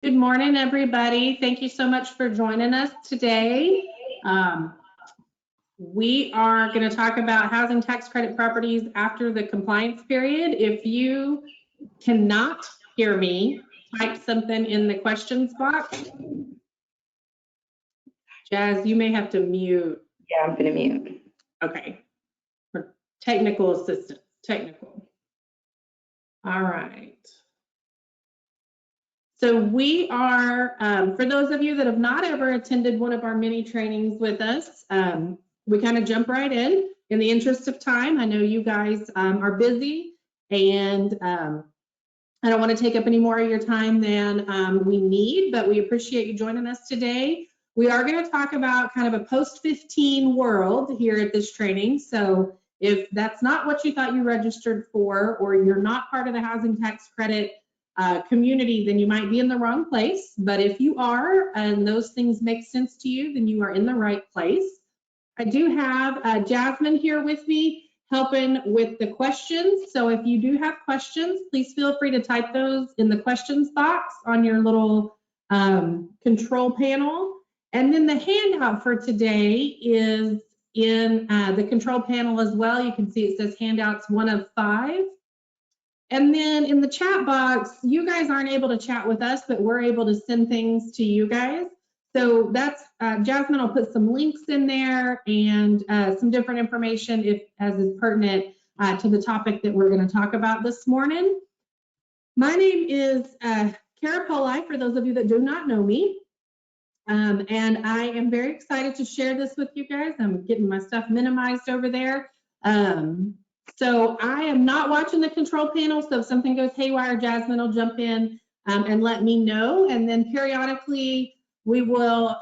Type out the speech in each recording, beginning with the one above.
Good morning, everybody. Thank you so much for joining us today. We are going to talk about housing tax credit properties after the compliance period. If you cannot hear me, type something in the questions box. Jazz, you may have to mute. Yeah, I'm going to mute. Okay. For technical assistance, technical. All right. So we are, for those of you that have not ever attended one of our mini trainings with us, we kind of jump right in the interest of time. I know you guys are busy, and I don't want to take up any more of your time than we need, but we appreciate you joining us today. We are going to talk about kind of a post-15 world here at this training. So if that's not what you thought you registered for, or you're not part of the housing tax credit community, then you might be in the wrong place. But if you are, and those things make sense to you, then you are in the right place. I do have Jasmine here with me helping with the questions. So if you do have questions, please feel free to type those in the questions box on your little control panel. And then the handout for today is in the control panel as well. You can see it says handouts 1 of 5. And then in the chat box, you guys aren't able to chat with us, but we're able to send things to you guys. So that's, Jasmine will put some links in there and some different information if as is pertinent to the topic that we're going to talk about this morning. My name is Kara Poli, for those of you that do not know me. And I am very excited to share this with you guys. I'm getting my stuff minimized over there. So I am not watching the control panel, so if something goes haywire, Jasmine will jump in and let me know. And then periodically, we will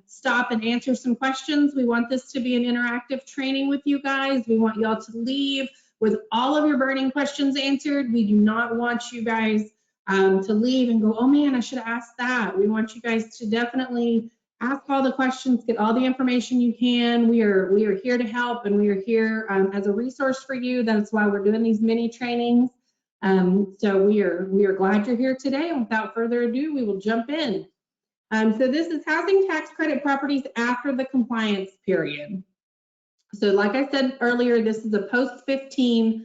stop and answer some questions. We want this to be an interactive training with you guys. We want y'all to leave with all of your burning questions answered. We do not want you guys to leave and go, oh man, I should have asked that. We want you guys to definitely ask all the questions, get all the information you can. We are here to help, and we are here as a resource for you. That's why we're doing these mini trainings. So we are glad you're here today. And without further ado, we will jump in. So this is housing tax credit properties after the compliance period. So like I said earlier, this is a post-15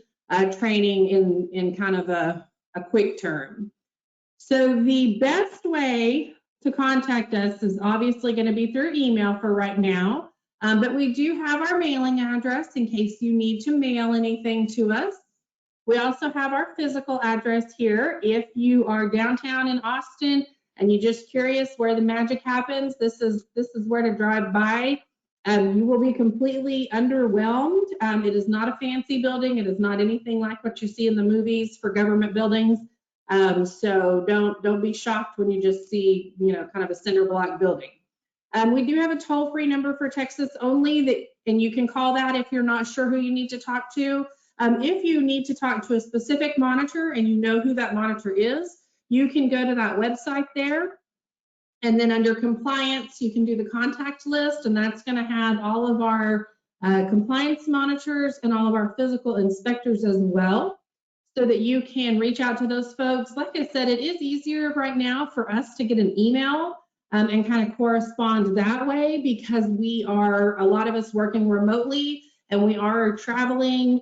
training in kind of a quick term. So the best way to contact us is obviously going to be through email for right now, but we do have our mailing address in case you need to mail anything to us. We also have our physical address here. If you are downtown in Austin and you're just curious where the magic happens, this is where to drive by. You will be completely underwhelmed. It is not a fancy building. It is not anything like what you see in the movies for government buildings. So don't be shocked when you just see, kind of a cinder block building. We do have a toll-free number for Texas only, and you can call that if you're not sure who you need to talk to. If you need to talk to a specific monitor and you know who that monitor is, you can go to that website there. And then under compliance, you can do the contact list, and that's going to have all of our compliance monitors and all of our physical inspectors as well, so that you can reach out to those folks. Like I said, it is easier right now for us to get an email and kind of correspond that way, because we are, a lot of us working remotely, and we are traveling,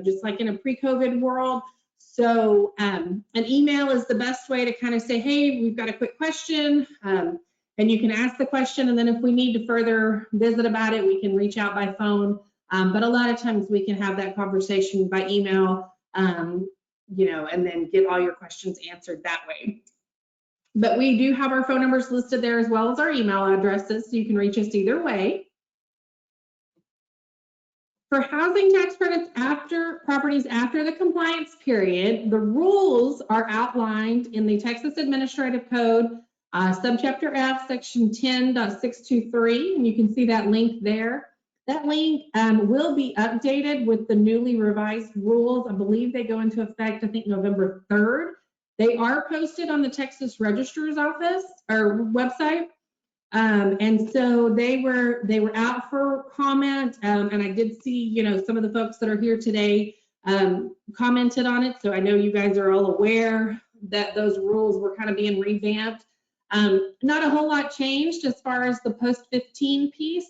just like in a pre-COVID world. So an email is the best way to kind of say, hey, we've got a quick question, and you can ask the question, and then if we need to further visit about it, we can reach out by phone. But a lot of times we can have that conversation by email, and then get all your questions answered that way. But we do have our phone numbers listed there as well as our email addresses, so you can reach us either way. For housing tax credits after properties after the compliance period, the rules are outlined in the Texas Administrative Code, subchapter F, section 10.623, and you can see that link there. That link will be updated with the newly revised rules. I believe they go into effect, I think, November 3rd. They are posted on the Texas Registrar's Office or website. And so they were out for comment, and I did see, some of the folks that are here today commented on it. So I know you guys are all aware that those rules were kind of being revamped. Not a whole lot changed as far as the post-15 piece.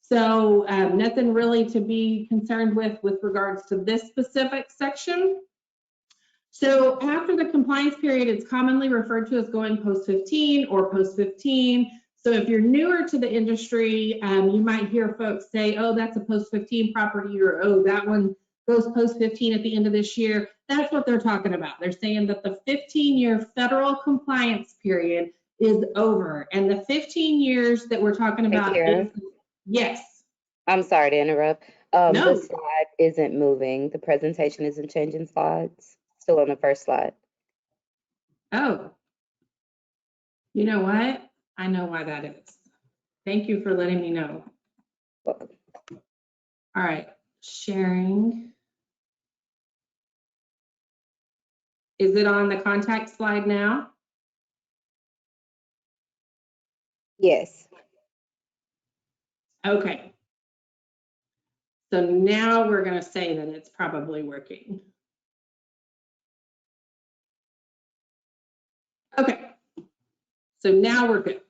So nothing really to be concerned with regards to this specific section. So after the compliance period, it's commonly referred to as going post-15 or post-15. So if you're newer to the industry, you might hear folks say, oh, that's a post-15 property, or oh, that one goes post-15 at the end of this year. That's what they're talking about. They're saying that the 15-year federal compliance period is over. And the 15 years that we're talking about is, yes. I'm sorry to interrupt. No. The slide isn't moving. The presentation isn't changing slides. Still on the first slide. Oh, you know what? I know why that is. Thank you for letting me know. Welcome. All right, sharing. Is it on the contact slide now? Yes. Okay. So now we're going to say that it's probably working. Okay. So now we're good.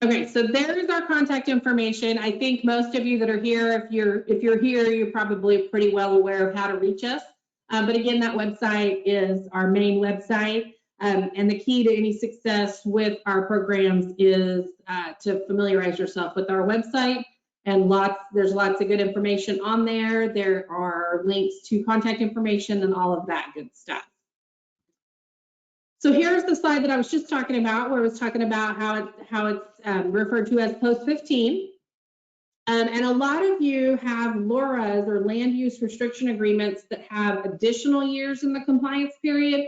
Okay, so there's our contact information. I think most of you that are here, if you're here, you're probably pretty well aware of how to reach us. But again, that website is our main website. And the key to any success with our programs is to familiarize yourself with our website. And there's lots of good information on there. There are links to contact information and all of that good stuff. So here's the slide that I was just talking about, where I was talking about how it's referred to as post-15. And a lot of you have LURAs, or land use restriction agreements, that have additional years in the compliance period.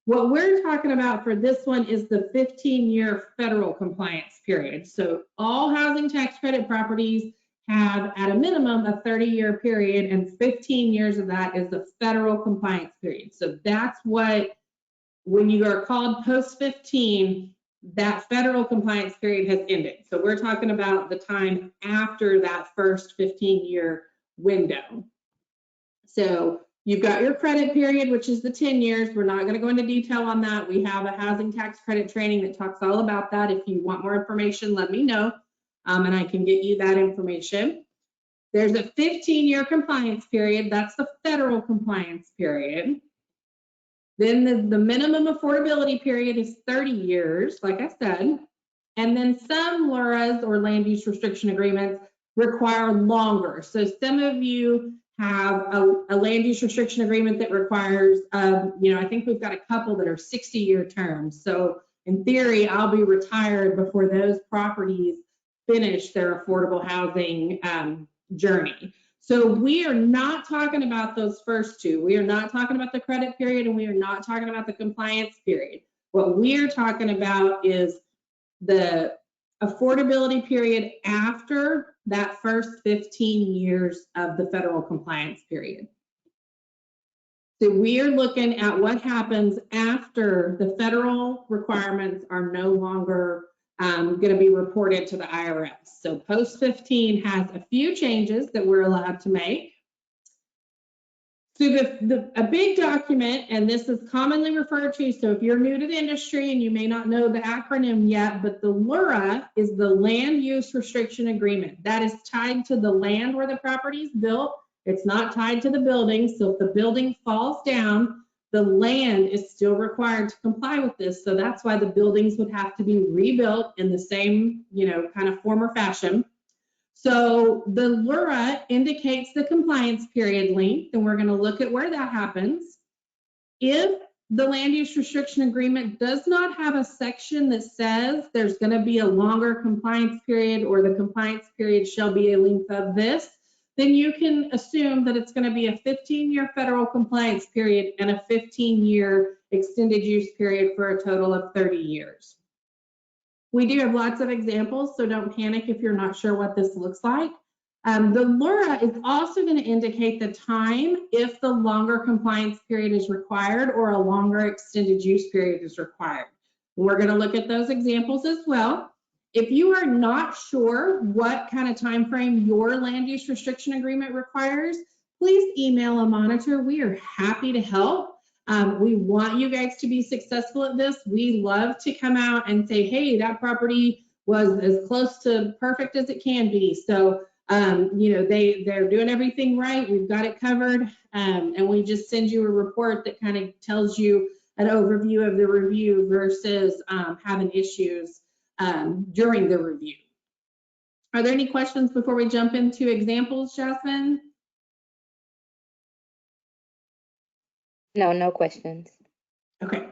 What we're talking about for this one is the 15-year federal compliance period. So all housing tax credit properties have at a minimum a 30-year period, and 15 years of that is the federal compliance period. So that's what, when you are called post-15, that federal compliance period has ended. So we're talking about the time after that first 15-year window. So you've got your credit period, which is the 10 years. We're not going to go into detail on that. We have a housing tax credit training that talks all about that. If you want more information, let me know, and I can get you that information. There's a 15-year compliance period. That's the federal compliance period. Then the minimum affordability period is 30 years, like I said. And then some LURAs, or land use restriction agreements, require longer. So some of you have a land use restriction agreement that requires, I think we've got a couple that are 60-year terms. So in theory, I'll be retired before those properties finish their affordable housing journey. So we are not talking about those first two. We are not talking about the credit period, and we are not talking about the compliance period. What we are talking about is the affordability period after that first 15 years of the federal compliance period. So we are looking at what happens after the federal requirements are no longer going to be reported to the IRS. So post-15 has a few changes that we're allowed to make. So a big document, and this is commonly referred to, so if you're new to the industry and you may not know the acronym yet, but the LURA is the Land Use Restriction Agreement. That is tied to the land where the property is built. It's not tied to the building. So if the building falls down, the land is still required to comply with this. So that's why the buildings would have to be rebuilt in the same, kind of form or fashion. So the LURA indicates the compliance period length, and we're going to look at where that happens. If the land use restriction agreement does not have a section that says there's going to be a longer compliance period, or the compliance period shall be a length of this, then you can assume that it's going to be a 15-year federal compliance period and a 15-year extended use period for a total of 30 years. We do have lots of examples, so don't panic if you're not sure what this looks like. The LURA is also going to indicate the time if the longer compliance period is required or a longer extended use period is required. We're going to look at those examples as well. If you are not sure what kind of time frame your land use restriction agreement requires, please email a monitor. We are happy to help. We want you guys to be successful at this. We love to come out and say, hey, that property was as close to perfect as it can be. So, you know, they're doing everything right. We've got it covered. And we just send you a report that kind of tells you an overview of the review versus having issues during the review. Are there any questions before we jump into examples, Jasmine? No, no questions. Okay,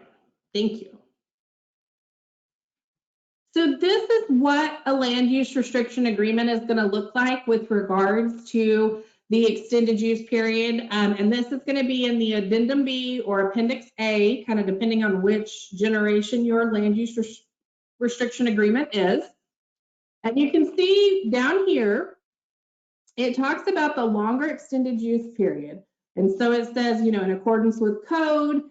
thank you. So this is what a land use restriction agreement is going to look like with regards to the extended use period. And this is going to be in the addendum B or appendix A, kind of depending on which generation your land use restriction agreement is. And you can see down here, it talks about the longer extended use period. And so it says, you know, in accordance with code,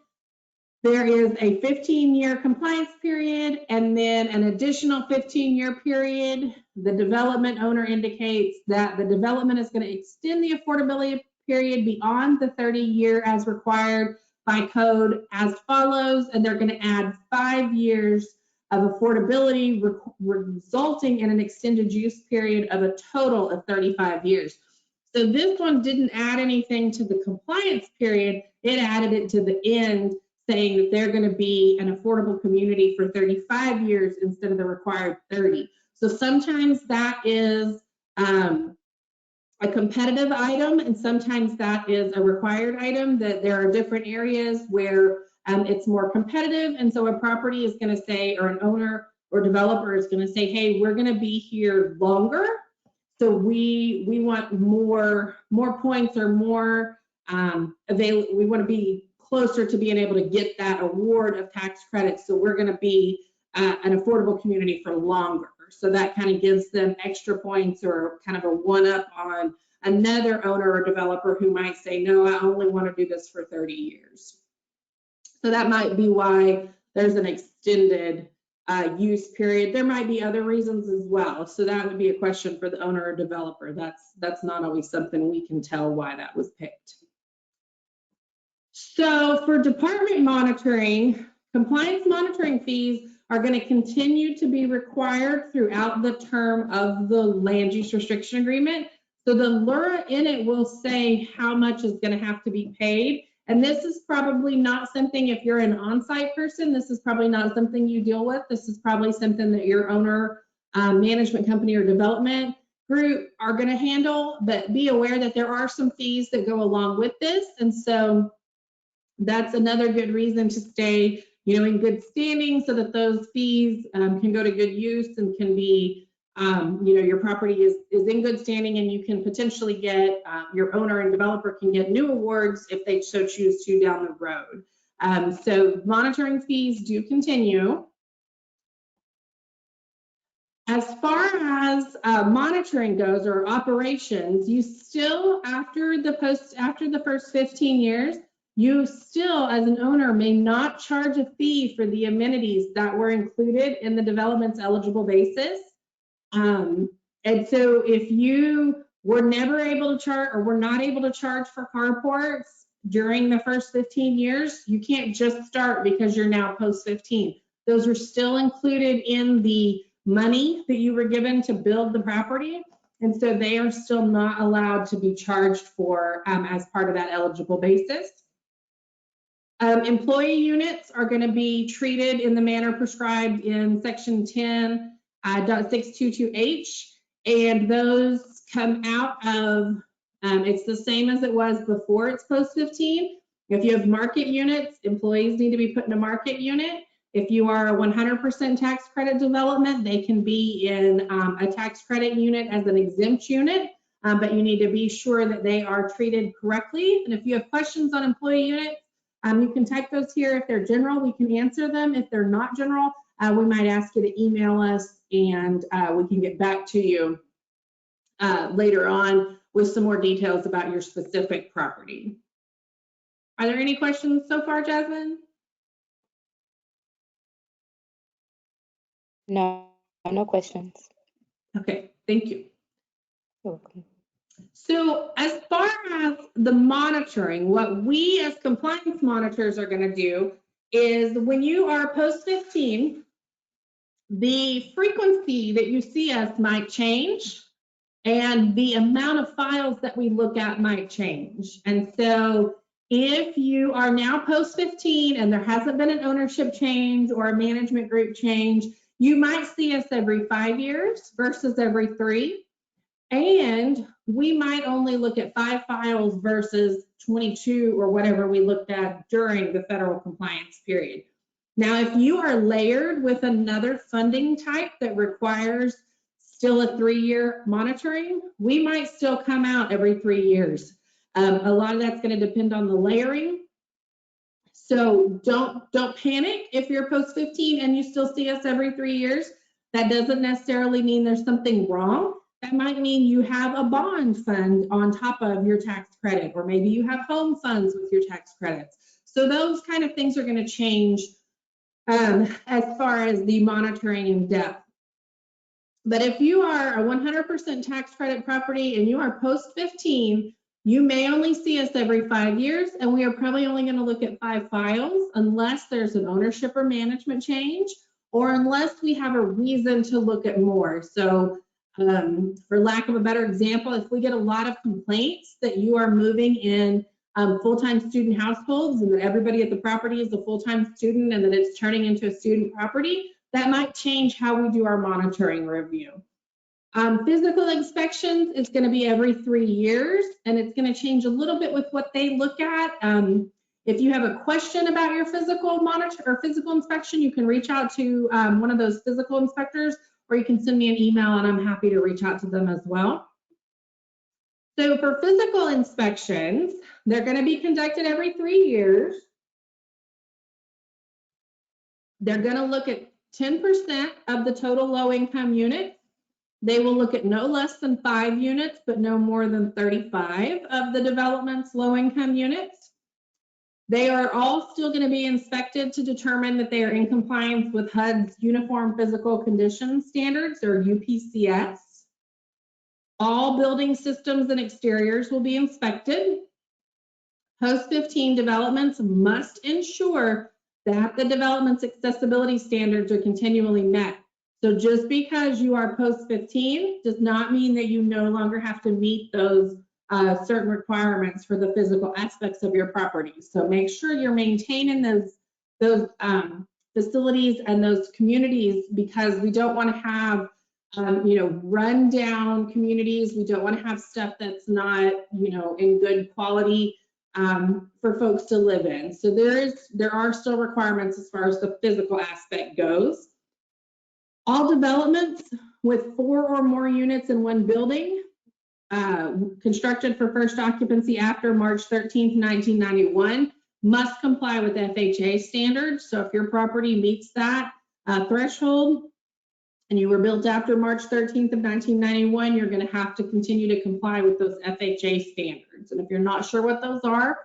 there is a 15-year compliance period and then an additional 15-year period. The development owner indicates that the development is going to extend the affordability period beyond the 30-year as required by code as follows, and they're going to add 5 years of affordability resulting in an extended use period of a total of 35 years. So this one didn't add anything to the compliance period, it added it to the end, saying that they're going to be an affordable community for 35 years instead of the required 30. So sometimes that is a competitive item, and sometimes that is a required item, that there are different areas where it's more competitive. And so a property is going to say, or an owner or developer is going to say, hey, we're going to be here longer. So we want more points or more available. We want to be closer to being able to get that award of tax credits. So we're going to be an affordable community for longer. So that kind of gives them extra points or kind of a one-up on another owner or developer who might say, no, I only want to do this for 30 years. So that might be why there's an extended use period. There might be other reasons as well. So that would be a question for the owner or developer. That's not always something we can tell why that was picked. So for department monitoring, compliance monitoring fees are going to continue to be required throughout the term of the land use restriction agreement. So the LURA in it will say how much is going to have to be paid. And this is probably not something, if you're an on-site person, this is probably not something you deal with. This is probably something that your owner, management company or development group are going to handle, but be aware that there are some fees that go along with this. And so that's another good reason to stay, you know, in good standing so that those fees can go to good use and can be, you know, your property is in good standing and you can potentially get, your owner and developer can get new awards if they so choose to down the road. So monitoring fees do continue. As far as monitoring goes or operations, you still, after the first 15 years, you still, as an owner, may not charge a fee for the amenities that were included in the development's eligible basis. And so if you were never able to charge or were not able to charge for carports during the first 15 years, you can't just start because you're now post 15. Those are still included in the money that you were given to build the property. And so they are still not allowed to be charged for as part of that eligible basis. Employee units are going to be treated in the manner prescribed in section 10.622H, and those come out of, it's the same as it was before it's post 15. If you have market units, employees need to be put in a market unit. If you are a 100% tax credit development, they can be in a tax credit unit as an exempt unit, but you need to be sure that they are treated correctly. And if you have questions on employee units, you can type those here. If they're general, we can answer them. If they're not general, we might ask you to email us and we can get back to you later on with some more details about your specific property. Are there any questions so far, Jasmine? No, no questions. Okay, thank you. You're welcome. So as far as the monitoring, what we as compliance monitors are going to do is when you are post 15, the frequency that you see us might change and the amount of files that we look at might change. And so if you are now post 15 and there hasn't been an ownership change or a management group change, you might see us every 5 years versus every 3. And we might only look at 5 files versus 22 or whatever we looked at during the federal compliance period. Now, if you are layered with another funding type that requires still a 3-year monitoring, we might still come out every 3 years. A lot of that's going to depend on the layering. So don't panic if you're post 15 and you still see us every 3 years. That doesn't necessarily mean there's something wrong. That might mean you have a bond fund on top of your tax credit, or maybe you have home funds with your tax credits. So those kind of things are going to change as far as the monitoring in depth. But if you are a 100% tax credit property and you are post 15, you may only see us every 5 years, and we are probably only going to look at 5 files unless there's an ownership or management change, or unless we have a reason to look at more. So for lack of a better example, if we get a lot of complaints that you are moving in full-time student households and that everybody at the property is a full-time student and that it's turning into a student property, that might change how we do our monitoring review. Physical inspections is going to be every 3 years, and it's going to change a little bit with what they look at. If you have a question about your physical monitor or physical inspection, you can reach out to one of those physical inspectors, or you can send me an email and I'm happy to reach out to them as well. So for physical inspections, they're going to be conducted every 3 years. They're going to look at 10% of the total low income units. They will look at no less than 5 units, but no more than 35 of the development's low income units. They are all still going to be inspected to determine that they are in compliance with HUD's Uniform Physical Conditions Standards, or UPCS. All building systems and exteriors will be inspected. Post 15 developments must ensure that the development's accessibility standards are continually met. So just because you are post 15 does not mean that you no longer have to meet those certain requirements for the physical aspects of your property. So make sure you're maintaining those facilities and those communities, because we don't want to have run down communities. We don't want to have stuff that's not in good quality for folks to live in. So there are still requirements as far as the physical aspect goes. All developments with 4 or more units in one building constructed for first occupancy after March 13th, 1991 must comply with FHA standards. So if your property meets that threshold and you were built after March 13th of 1991, you're going to have to continue to comply with those FHA standards. And if you're not sure what those are,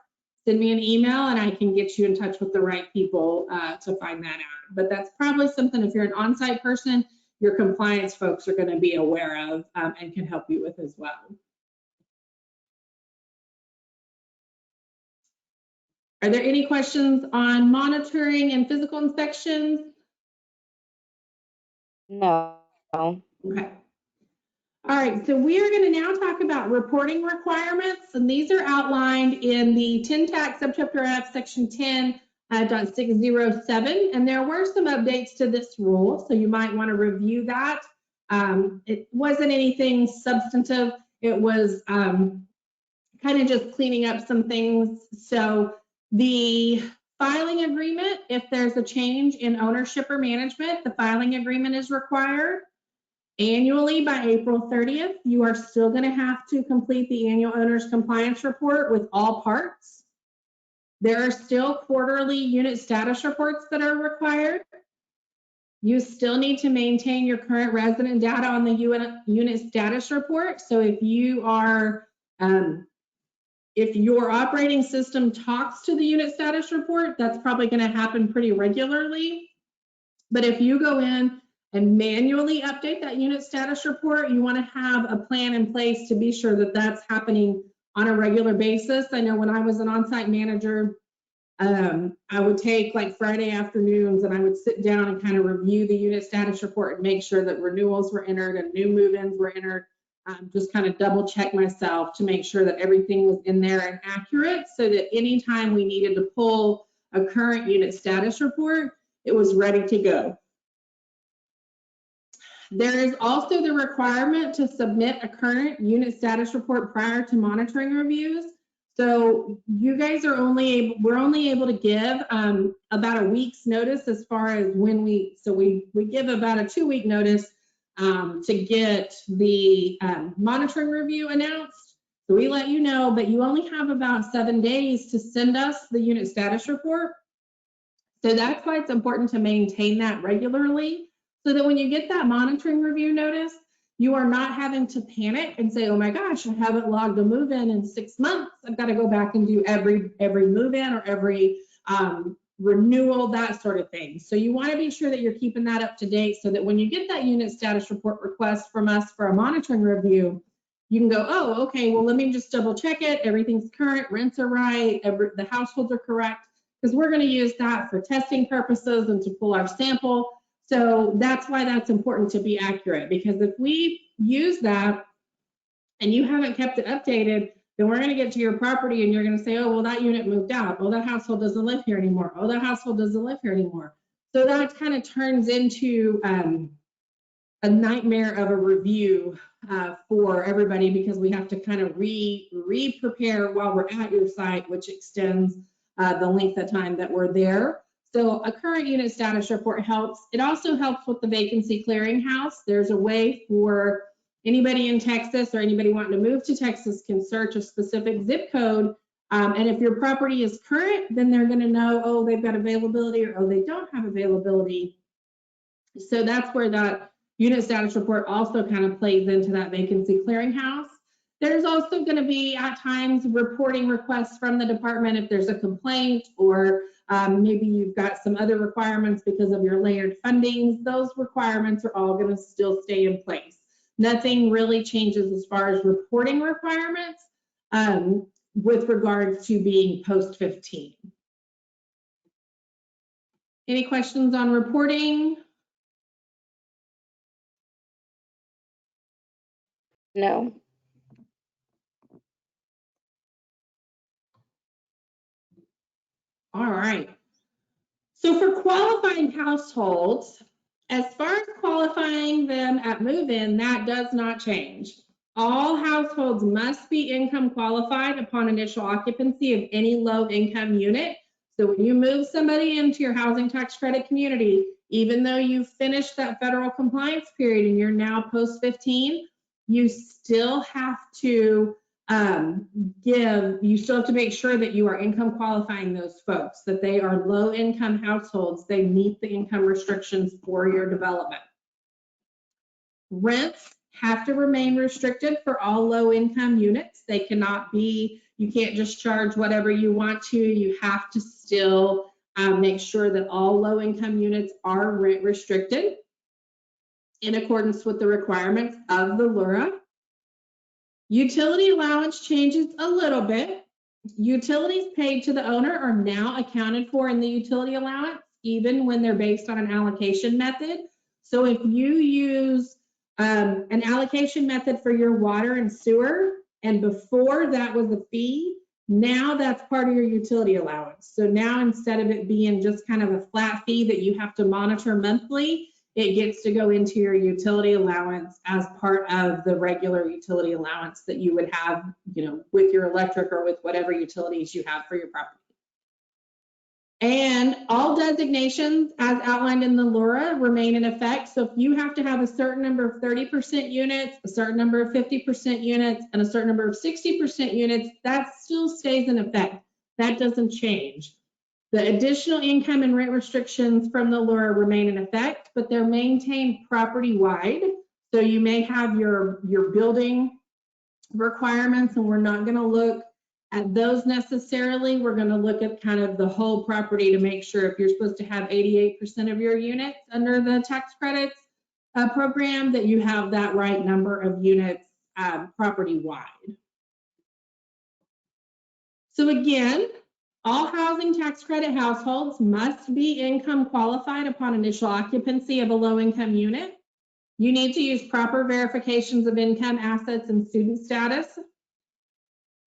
send me an email and I can get you in touch with the right people to find that out. But that's probably something, if you're an on-site person, your compliance folks are going to be aware of and can help you with as well. Are there any questions on monitoring and physical inspections? No. Okay. All right, so we are going to now talk about reporting requirements, and these are outlined in the 10 Tax Subchapter F, Section 10.607, and there were some updates to this rule, so you might want to review that. It wasn't anything substantive. It was kind of just cleaning up some things. So the filing agreement, if there's a change in ownership or management, the filing agreement is required. Annually by April 30th, you are still going to have to complete the annual owner's compliance report with all parts. There are still quarterly unit status reports that are required. You still need to maintain your current resident data on the unit status report. So if you are, if your operating system talks to the unit status report, that's probably going to happen pretty regularly. But if you go in and manually update that unit status report, you want to have a plan in place to be sure that that's happening on a regular basis. I know when I was an on-site manager, I would take like Friday afternoons and I would sit down and kind of review the unit status report and make sure that renewals were entered and new move-ins were entered. Just kind of double check myself to make sure that everything was in there and accurate, so that anytime we needed to pull a current unit status report, it was ready to go. There is also the requirement to submit a current unit status report prior to monitoring reviews. So you guys are we're only able to give about a week's notice as far as when we give about a 2-week notice to get the monitoring review announced. So we let you know, but you only have about 7 days to send us the unit status report. So that's why it's important to maintain that regularly, so that when you get that monitoring review notice, you are not having to panic and say, oh my gosh, I haven't logged a move-in in 6 months. I've got to go back and do every move-in or every renewal, that sort of thing. So you want to be sure that you're keeping that up to date, so that when you get that unit status report request from us for a monitoring review, you can go, oh, okay, well, let me just double check it. Everything's current, rents are right, the households are correct, because we're going to use that for testing purposes and to pull our sample. So that's why that's important to be accurate, because if we use that and you haven't kept it updated, then we're going to get to your property and you're going to say, oh, well, that unit moved out. Oh, that household doesn't live here anymore. Oh, that household doesn't live here anymore. So that kind of turns into a nightmare of a review for everybody, because we have to kind of re-prepare while we're at your site, which extends the length of time that we're there. So a current unit status report helps. It also helps with the vacancy clearinghouse. There's a way for anybody in Texas or anybody wanting to move to Texas can search a specific zip code. And if your property is current, then they're going to know, oh, they've got availability, or oh, they don't have availability. So that's where that unit status report also kind of plays into that vacancy clearinghouse. There's also going to be at times reporting requests from the department if there's a complaint, or maybe you've got some other requirements because of your layered fundings. Those requirements are all going to still stay in place. Nothing really changes as far as reporting requirements with regards to being post-15. Any questions on reporting? No. All right. So for qualifying households, as far as qualifying them at move-in, that does not change. All households must be income qualified upon initial occupancy of any low-income unit. So when you move somebody into your housing tax credit community, even though you've finished that federal compliance period and you're now post-15, you still have to you still have to make sure that you are income qualifying those folks, that they are low income households, they meet the income restrictions for your development. Rents have to remain restricted for all low income units. They cannot be, you can't just charge whatever you want to. You have to still make sure that all low income units are rent restricted in accordance with the requirements of the LURA. Utility allowance changes a little bit. Utilities paid to the owner are now accounted for in the utility allowance, even when they're based on an allocation method. So if you use an allocation method for your water and sewer, and before that was a fee, now that's part of your utility allowance. So now instead of it being just kind of a flat fee that you have to monitor monthly, it gets to go into your utility allowance as part of the regular utility allowance that you would have, you know, with your electric or with whatever utilities you have for your property. And all designations as outlined in the LURA remain in effect. So if you have to have a certain number of 30% units, a certain number of 50% units, and a certain number of 60% units, that still stays in effect. That doesn't change. The additional income and rent restrictions from the LURA remain in effect, but they're maintained property-wide. So you may have your building requirements, and we're not going to look at those necessarily. We're going to look at kind of the whole property to make sure if you're supposed to have 88% of your units under the tax credits, program, that you have that right number of units property-wide. So again, all housing tax credit households must be income qualified upon initial occupancy of a low-income unit. You need to use proper verifications of income, assets, and student status.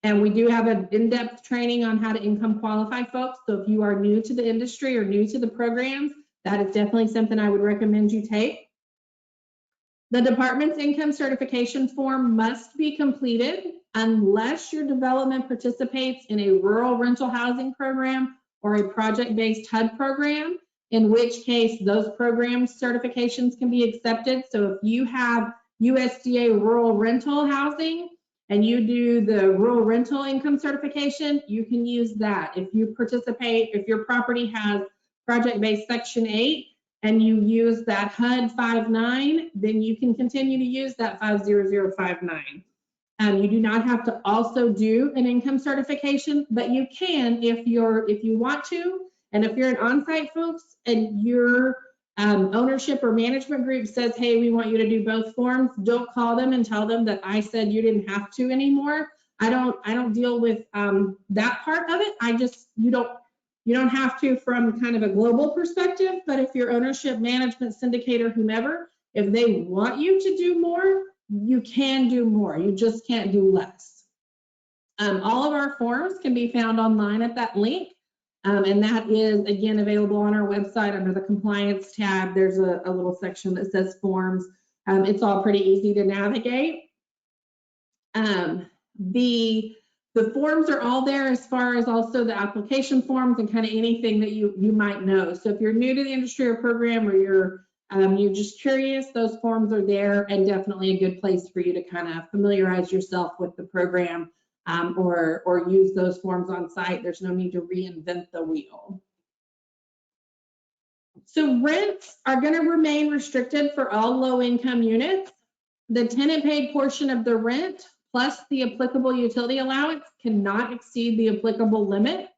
And we do have an in-depth training on how to income qualify folks. So if you are new to the industry or new to the programs, that is definitely something I would recommend you take. The department's income certification form must be completed unless your development participates in a rural rental housing program or a project-based HUD program, in which case those programs certifications can be accepted. So if you have USDA rural rental housing and you do the rural rental income certification, you can use that. If you participate, if your property has project-based Section 8 and you use that HUD 59, then you can continue to use that 50059. You do not have to also do an income certification, but you can if you want to. And if you're an on-site folks and your ownership or management group says, hey, we want you to do both forms, don't call them and tell them that I said you didn't have to anymore. I don't deal with that part of it. You don't have to from kind of a global perspective, but if your ownership, management, syndicator, whomever, if they want you to do more, you can do more. You just can't do less. All of our forms can be found online at that link. And that is, again, available on our website under the compliance tab. There's a little section that says forms. It's all pretty easy to navigate. The forms are all there as far as also the application forms and kind of anything that you might know. So if you're new to the industry or program, or you're just curious, those forms are there, and definitely a good place for you to kind of familiarize yourself with the program. Or use those forms on site. There's no need to reinvent the wheel. So rents are going to remain restricted for all low-income units. The tenant-paid portion of the rent plus the applicable utility allowance cannot exceed the applicable limit.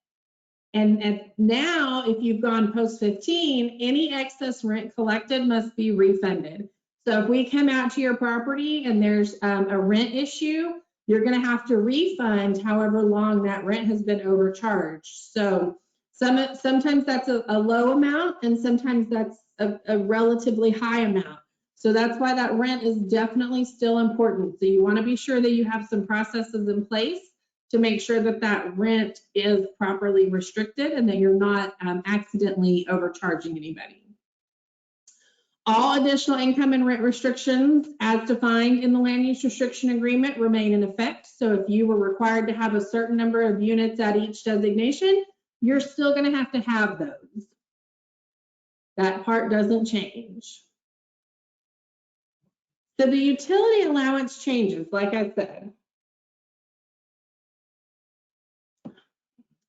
And now, if you've gone post-15, any excess rent collected must be refunded. So if we come out to your property and there's a rent issue, you're going to have to refund however long that rent has been overcharged. So sometimes that's a low amount, and sometimes that's a relatively high amount. So that's why that rent is definitely still important. So you want to be sure that you have some processes in place to make sure that that rent is properly restricted and that you're not accidentally overcharging anybody. All additional income and rent restrictions as defined in the land use restriction agreement remain in effect. So if you were required to have a certain number of units at each designation, you're still going to have those. That part doesn't change. So the utility allowance changes, like I said.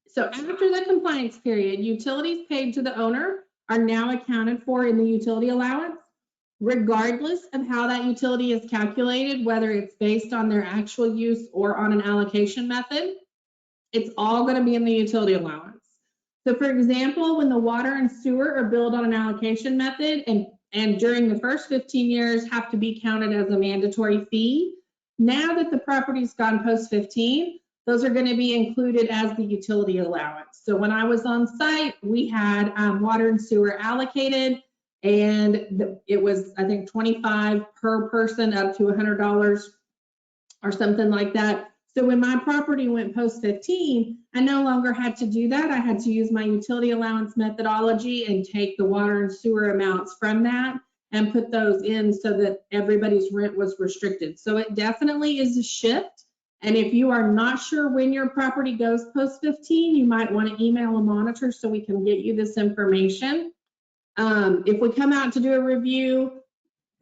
So after the compliance period, utilities paid to the owner are now accounted for in the utility allowance, regardless of how that utility is calculated, whether it's based on their actual use or on an allocation method. It's all going to be in the utility allowance. So for example, when the water and sewer are billed on an allocation method and during the first 15 years have to be counted as a mandatory fee, now that the property's gone post 15, those are going to be included as the utility allowance. So when I was on site, we had water and sewer allocated, and it was, I think, $25 per person up to $100 or something like that. So when my property went post 15, I no longer had to do that. I had to use my utility allowance methodology and take the water and sewer amounts from that and put those in so that everybody's rent was restricted. So it definitely is a shift. And if you are not sure when your property goes post 15, you might want to email a monitor so we can get you this information. If we come out to do a review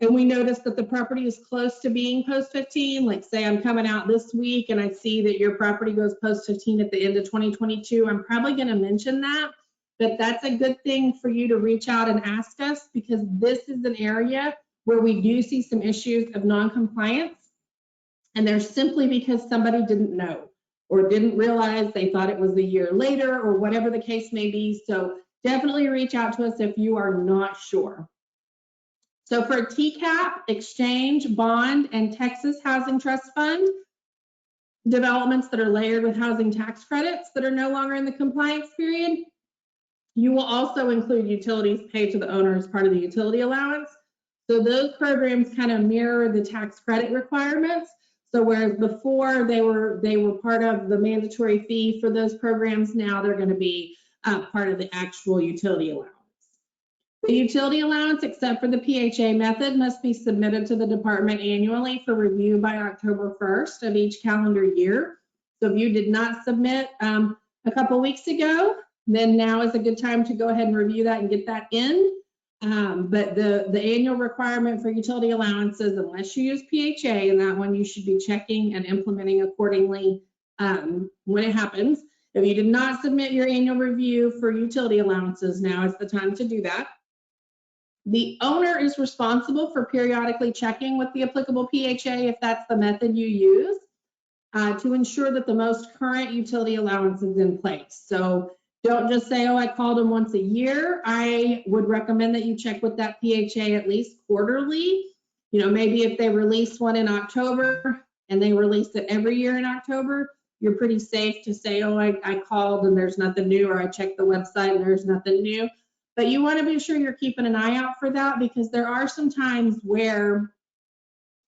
and we notice that the property is close to being post 15, like say I'm coming out this week and I see that your property goes post 15 at the end of 2022, I'm probably going to mention that. But that's a good thing for you to reach out and ask us, because this is an area where we do see some issues of non-compliance. And they're simply because somebody didn't know or didn't realize, they thought it was a year later or whatever the case may be. So definitely reach out to us if you are not sure. So for TCAP, Exchange, Bond, and Texas Housing Trust Fund, developments that are layered with housing tax credits that are no longer in the compliance period, you will also include utilities paid to the owner as part of the utility allowance. So those programs kind of mirror the tax credit requirements. So whereas before they were part of the mandatory fee for those programs, now they're going to be part of the actual utility allowance. The utility allowance, except for the PHA method, must be submitted to the department annually for review by October 1st of each calendar year. So if you did not submit a couple weeks ago, then now is a good time to go ahead and review that and get that in. But the annual requirement for utility allowances, unless you use PHA, and that one you should be checking and implementing accordingly when it happens. If you did not submit your annual review for utility allowances, now is the time to do that. The owner is responsible for periodically checking with the applicable PHA, if that's the method you use, to ensure that the most current utility allowance is in place. So don't just say, oh, I called them once a year. I would recommend that you check with that PHA at least quarterly. You know, maybe if they release one in October and they release it every year in October, you're pretty safe to say, oh, I called and there's nothing new, or I checked the website and there's nothing new. But you want to be sure you're keeping an eye out for that, because there are some times where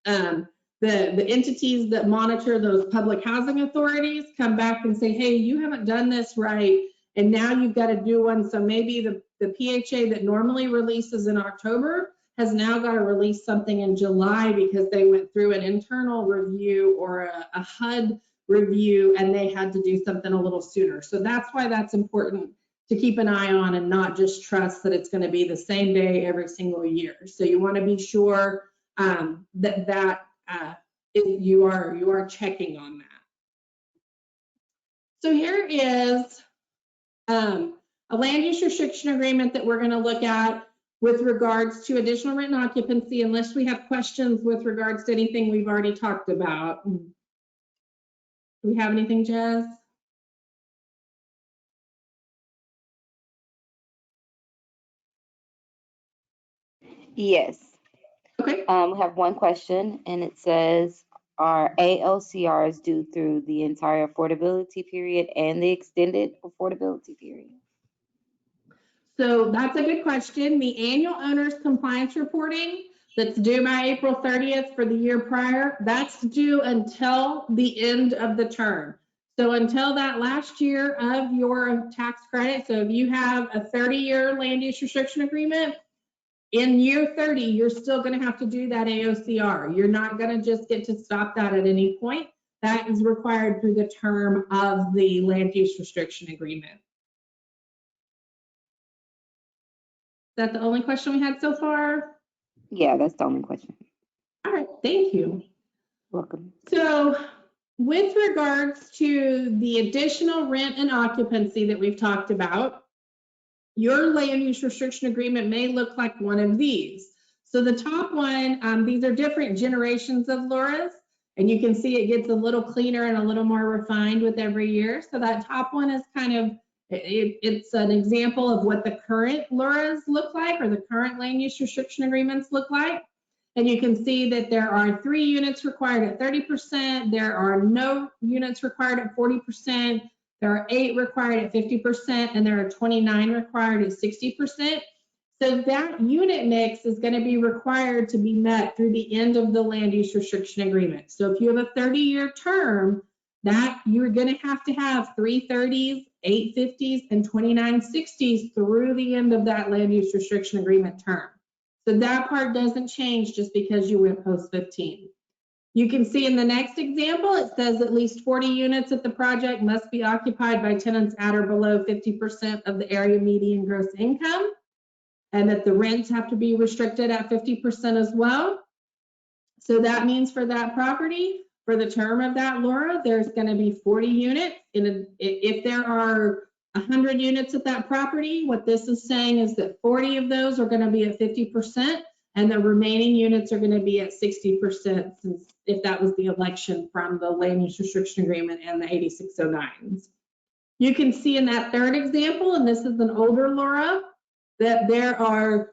the entities that monitor those public housing authorities come back and say, hey, you haven't done this right, and now you've got to do one. So maybe the PHA that normally releases in October has now got to release something in July because they went through an internal review or a HUD review and they had to do something a little sooner. So that's why that's important to keep an eye on, and not just trust that it's going to be the same day every single year. So you want to be sure that you are checking on that. So here is a land use restriction agreement that we're going to look at with regards to additional rent and occupancy, unless we have questions with regards to anything we've already talked about. Do we have anything, Jez? Yes. Okay. We have one question, and it says, are ALCRs due through the entire affordability period and the extended affordability period? So that's a good question. The annual owner's compliance reporting that's due by April 30th for the year prior, that's due until the end of the term. So until that last year of your tax credit. So if you have a 30-year land use restriction agreement, in year 30, you're still going to have to do that AOCR. You're not going to just get to stop that at any point. That is required through the term of the land use restriction agreement. Is that the only question we had so far? Yeah, that's the only question. All right, thank you. Welcome. So with regards to the additional rent and occupancy that we've talked about, your land use restriction agreement may look like one of these. So the top one, these are different generations of LURAs, and you can see it gets a little cleaner and a little more refined with every year. So that top one is kind of, it's an example of what the current LURAs look like, or the current land use restriction agreements look like. And you can see that there are 3 units required at 30%. There are no units required at 40%. There are 8 required at 50%, and there are 29 required at 60%. So that unit mix is going to be required to be met through the end of the land use restriction agreement. So if you have a 30-year term, that you're going to have 3 30s, 8 50s, and 29 60s through the end of that land use restriction agreement term. So that part doesn't change just because you went post 15. You can see in the next example, it says at least 40 units at the project must be occupied by tenants at or below 50% of the area median gross income, and that the rents have to be restricted at 50% as well. So that means for that property, for the term of that LURA, there's going to be 40 units. If there are 100 units at that property, what this is saying is that 40 of those are going to be at 50%. And the remaining units are going to be at 60%, since if that was the election from the land use restriction agreement and the 8609s. You can see in that third example, and this is an older LURA, that there are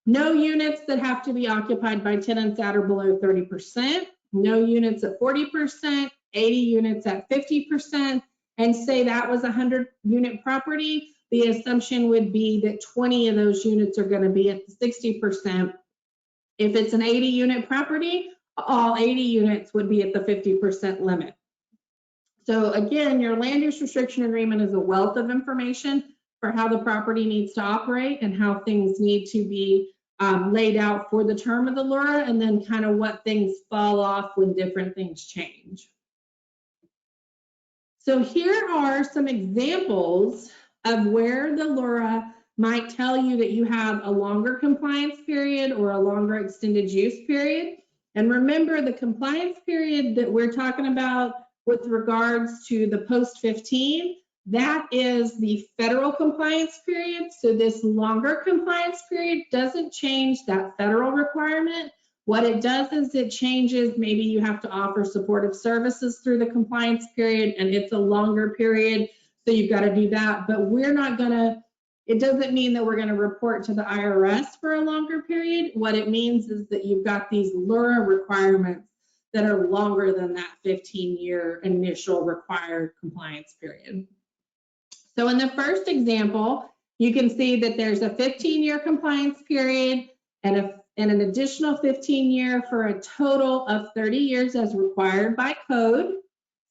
No units that have to be occupied by tenants at or below 30%, no units at 40%, 80 units at 50%, and say that was a 100-unit property, the assumption would be that 20 of those units are going to be at the 60%. If it's an 80-unit property, all 80 units would be at the 50% limit. So again, your land use restriction agreement is a wealth of information for how the property needs to operate and how things need to be laid out for the term of the LURA, and then kind of what things fall off when different things change. So here are some examples of where the LURA might tell you that you have a longer compliance period or a longer extended use period. And remember, the compliance period that we're talking about with regards to the post 15, that is the federal compliance period. So this longer compliance period doesn't change that federal requirement. What it does is it changes, maybe you have to offer supportive services through the compliance period and it's a longer period, so you've got to do that. But we're not gonna, it doesn't mean that we're gonna report to the IRS for a longer period. What it means is that you've got these LURA requirements that are longer than that 15-year initial required compliance period. So in the first example, you can see that there's a 15-year compliance period and an additional 15-year for a total of 30 years as required by code.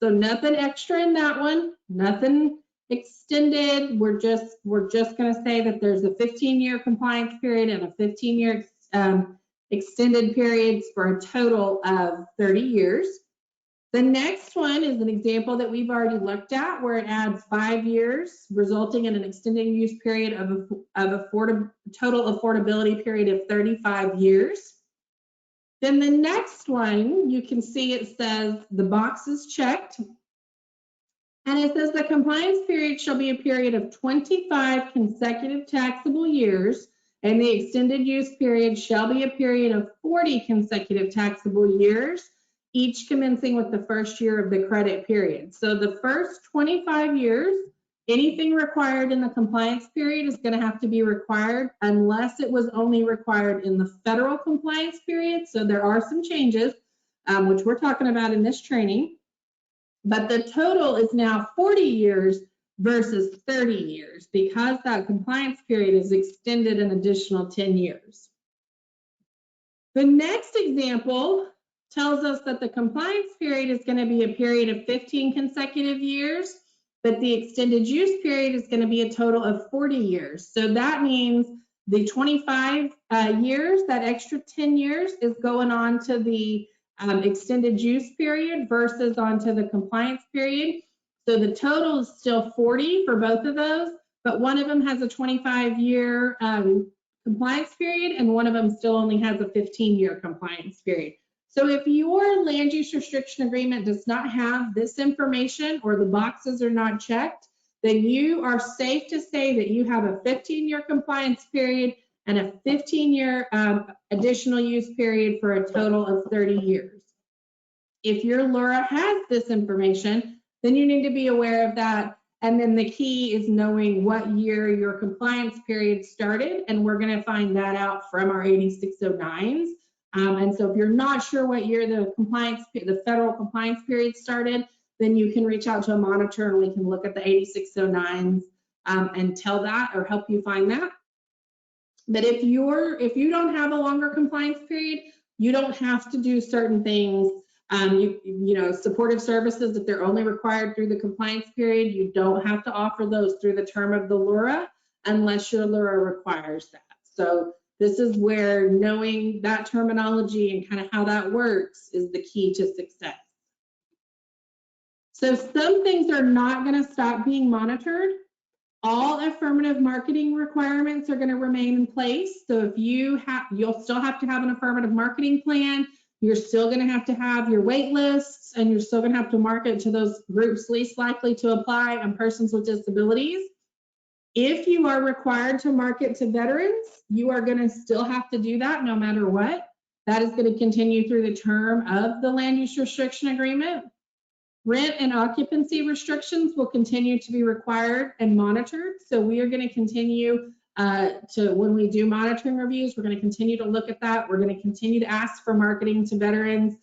So nothing extra in that one, nothing extended. We're just going to say that there's a 15-year compliance period and a 15-year extended periods for a total of 30 years. The next one is an example that we've already looked at where it adds 5 years, resulting in an extended use period of total affordability period of 35 years. Then the next one, you can see it says the box is checked. And it says the compliance period shall be a period of 25 consecutive taxable years, and the extended use period shall be a period of 40 consecutive taxable years, each commencing with the first year of the credit period. So the first 25 years, anything required in the compliance period is going to have to be required unless it was only required in the federal compliance period. So there are some changes, which we're talking about in this training. But the total is now 40 years versus 30 years because that compliance period is extended an additional 10 years. The next example tells us that the compliance period is going to be a period of 15 consecutive years, but the extended use period is going to be a total of 40 years. So that means the 25 years, that extra 10 years is going on to the extended use period versus onto the compliance period. So the total is still 40 for both of those, but one of them has a 25-year compliance period and one of them still only has a 15-year compliance period. So if your land use restriction agreement does not have this information or the boxes are not checked, then you are safe to say that you have a 15-year compliance period and a 15-year additional use period for a total of 30 years. If your LURA has this information, then you need to be aware of that. And then the key is knowing what year your compliance period started, and we're going to find that out from our 8609s. And so if you're not sure what year the federal compliance period started, then you can reach out to a monitor and we can look at the 8609s and tell that or help you find that. But if you don't have a longer compliance period, you don't have to do certain things. You know, supportive services, if they're only required through the compliance period, you don't have to offer those through the term of the LURA unless your LURA requires that. So this is where knowing that terminology and kind of how that works is the key to success. So some things are not going to stop being monitored. All affirmative marketing requirements are going to remain in place. So if you'll still have to have an affirmative marketing plan. You're still going to have your wait lists, and you're still going to have to market to those groups least likely to apply and persons with disabilities. If you are required to market to veterans, you are going to still have to do that no matter what. That is going to continue through the term of the land use restriction agreement. Rent and occupancy restrictions will continue to be required and monitored. So we are going to continue to when we do monitoring reviews. We're going to continue to look at that. We're going to continue to ask for marketing to veterans.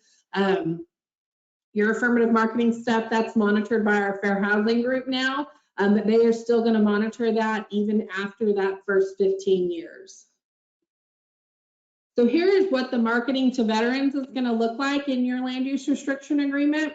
Your affirmative marketing stuff, that's monitored by our fair housing group now, but they are still going to monitor that even after that first 15 years. So here is what the marketing to veterans is going to look like in your land use restriction agreement.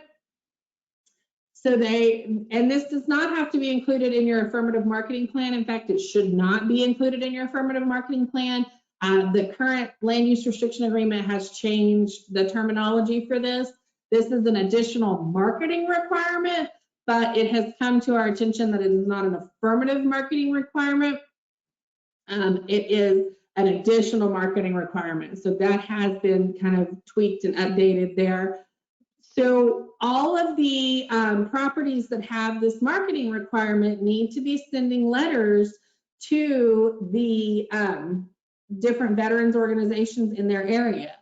So and this does not have to be included in your affirmative marketing plan. In fact, it should not be included in your affirmative marketing plan. The current land use restriction agreement has changed the terminology for this. This is an additional marketing requirement, but it has come to our attention that it is not an affirmative marketing requirement. It is an additional marketing requirement. So that has been kind of tweaked and updated there. So all of the properties that have this marketing requirement need to be sending letters to the different veterans organizations in their area.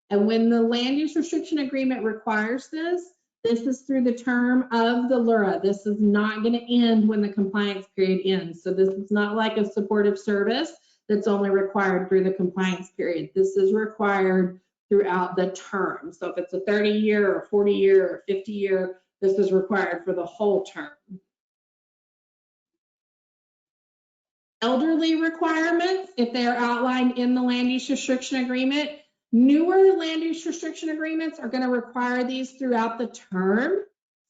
And when the land use restriction agreement requires this, this is through the term of the LURA. This is not going to end when the compliance period ends. So this is not like a supportive service that's only required through the compliance period. This is required throughout the term. So if it's a 30-year or 40-year or 50-year, this is required for the whole term. Elderly requirements, if they are outlined in the land use restriction agreement, newer land use restriction agreements are going to require these throughout the term.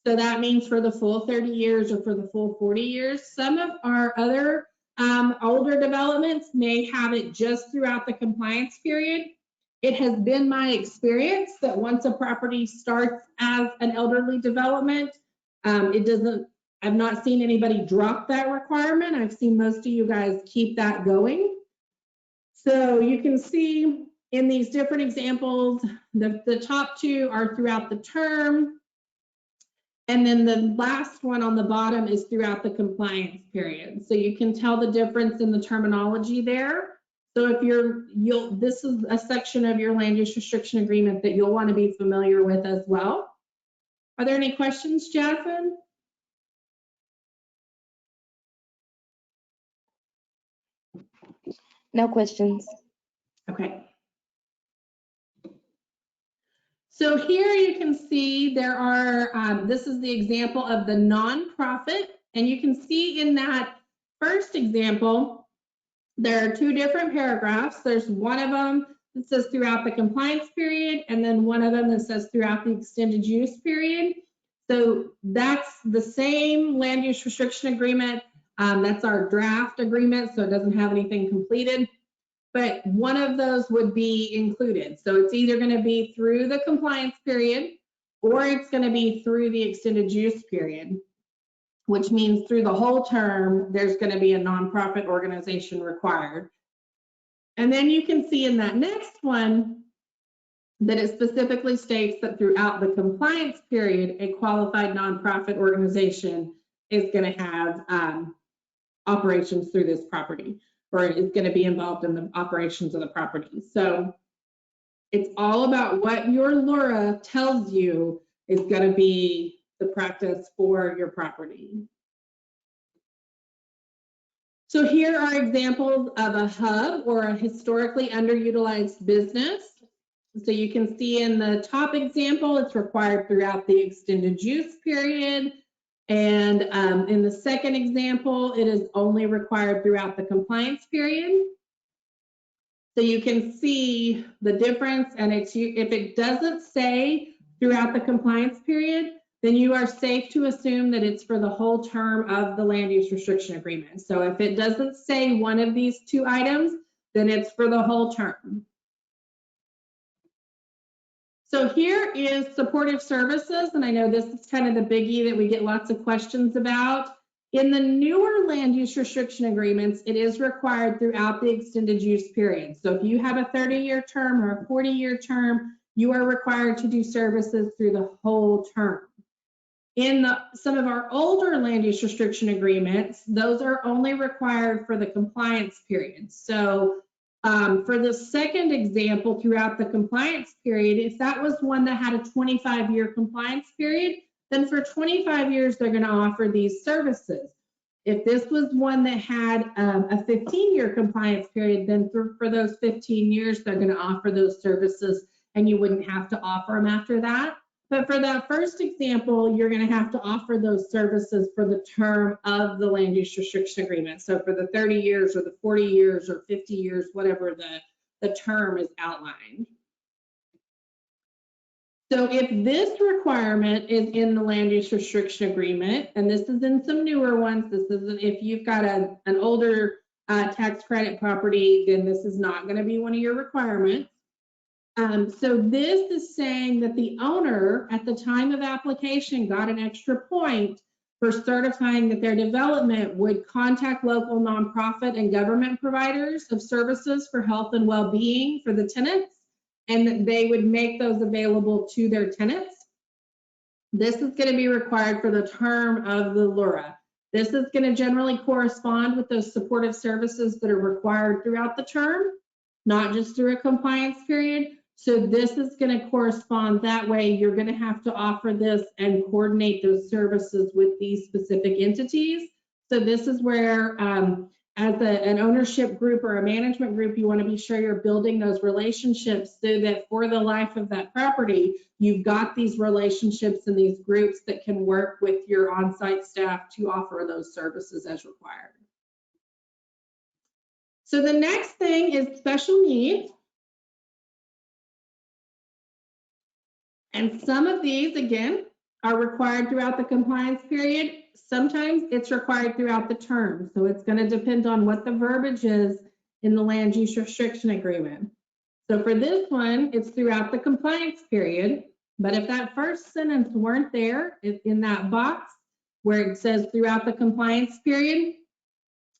So that means for the full 30 years or for the full 40 years. Some of our other older developments may have it just throughout the compliance period. It has been my experience that once a property starts as an elderly development, I've not seen anybody drop that requirement. I've seen most of you guys keep that going. So you can see in these different examples, the top two are throughout the term. And then the last one on the bottom is throughout the compliance period. So you can tell the difference in the terminology there. So if this is a section of your land use restriction agreement that you'll want to be familiar with as well. Are there any questions, Jasmine? No questions. Okay. So here you can see there are, this is the example of the nonprofit, and you can see in that first example, there are two different paragraphs. There's one of them that says throughout the compliance period, and then one of them that says throughout the extended use period. So that's the same land use restriction agreement. That's our draft agreement, so it doesn't have anything completed. But one of those would be included. So it's either going to be through the compliance period or it's going to be through the extended use period, which means through the whole term, there's going to be a nonprofit organization required. And then you can see in that next one that it specifically states that throughout the compliance period, a qualified nonprofit organization is going to have operations through this property, or is going to be involved in the operations of the property. So it's all about what your LURA tells you is going to be the practice for your property. So here are examples of a hub or a historically underutilized business. So you can see in the top example, it's required throughout the extended use period. And in the second example, it is only required throughout the compliance period. So you can see the difference, and if it doesn't say throughout the compliance period, then you are safe to assume that it's for the whole term of the land use restriction agreement. So if it doesn't say one of these two items, then it's for the whole term. So here is supportive services, and I know this is kind of the biggie that we get lots of questions about. In the newer land use restriction agreements, it is required throughout the extended use period. So if you have a 30-year term or a 40-year term, you are required to do services through the whole term. In some of our older land use restriction agreements, those are only required for the compliance period. So for the second example, throughout the compliance period, if that was one that had a 25-year compliance period, then for 25 years, they're going to offer these services. If this was one that had a 15-year compliance period, then for those 15 years, they're going to offer those services and you wouldn't have to offer them after that. But for that first example, you're going to have to offer those services for the term of the land use restriction agreement. So for the 30 years or the 40 years or 50 years, whatever the term is outlined. So if this requirement is in the land use restriction agreement, and this is in some newer ones, this isn't, if you've got an older tax credit property, then this is not going to be one of your requirements. So this is saying that the owner at the time of application got an extra point for certifying that their development would contact local nonprofit and government providers of services for health and well-being for the tenants, and that they would make those available to their tenants. This is going to be required for the term of the LURA. This is going to generally correspond with those supportive services that are required throughout the term, not just through a compliance period. So this is going to correspond that way. You're going to have to offer this and coordinate those services with these specific entities. So this is where, as an ownership group or a management group, you want to be sure you're building those relationships so that for the life of that property, you've got these relationships and these groups that can work with your on-site staff to offer those services as required. So the next thing is special needs. And some of these, again, are required throughout the compliance period. Sometimes it's required throughout the term. So it's going to depend on what the verbiage is in the land use restriction agreement. So for this one, it's throughout the compliance period. But if that first sentence weren't there in that box where it says throughout the compliance period,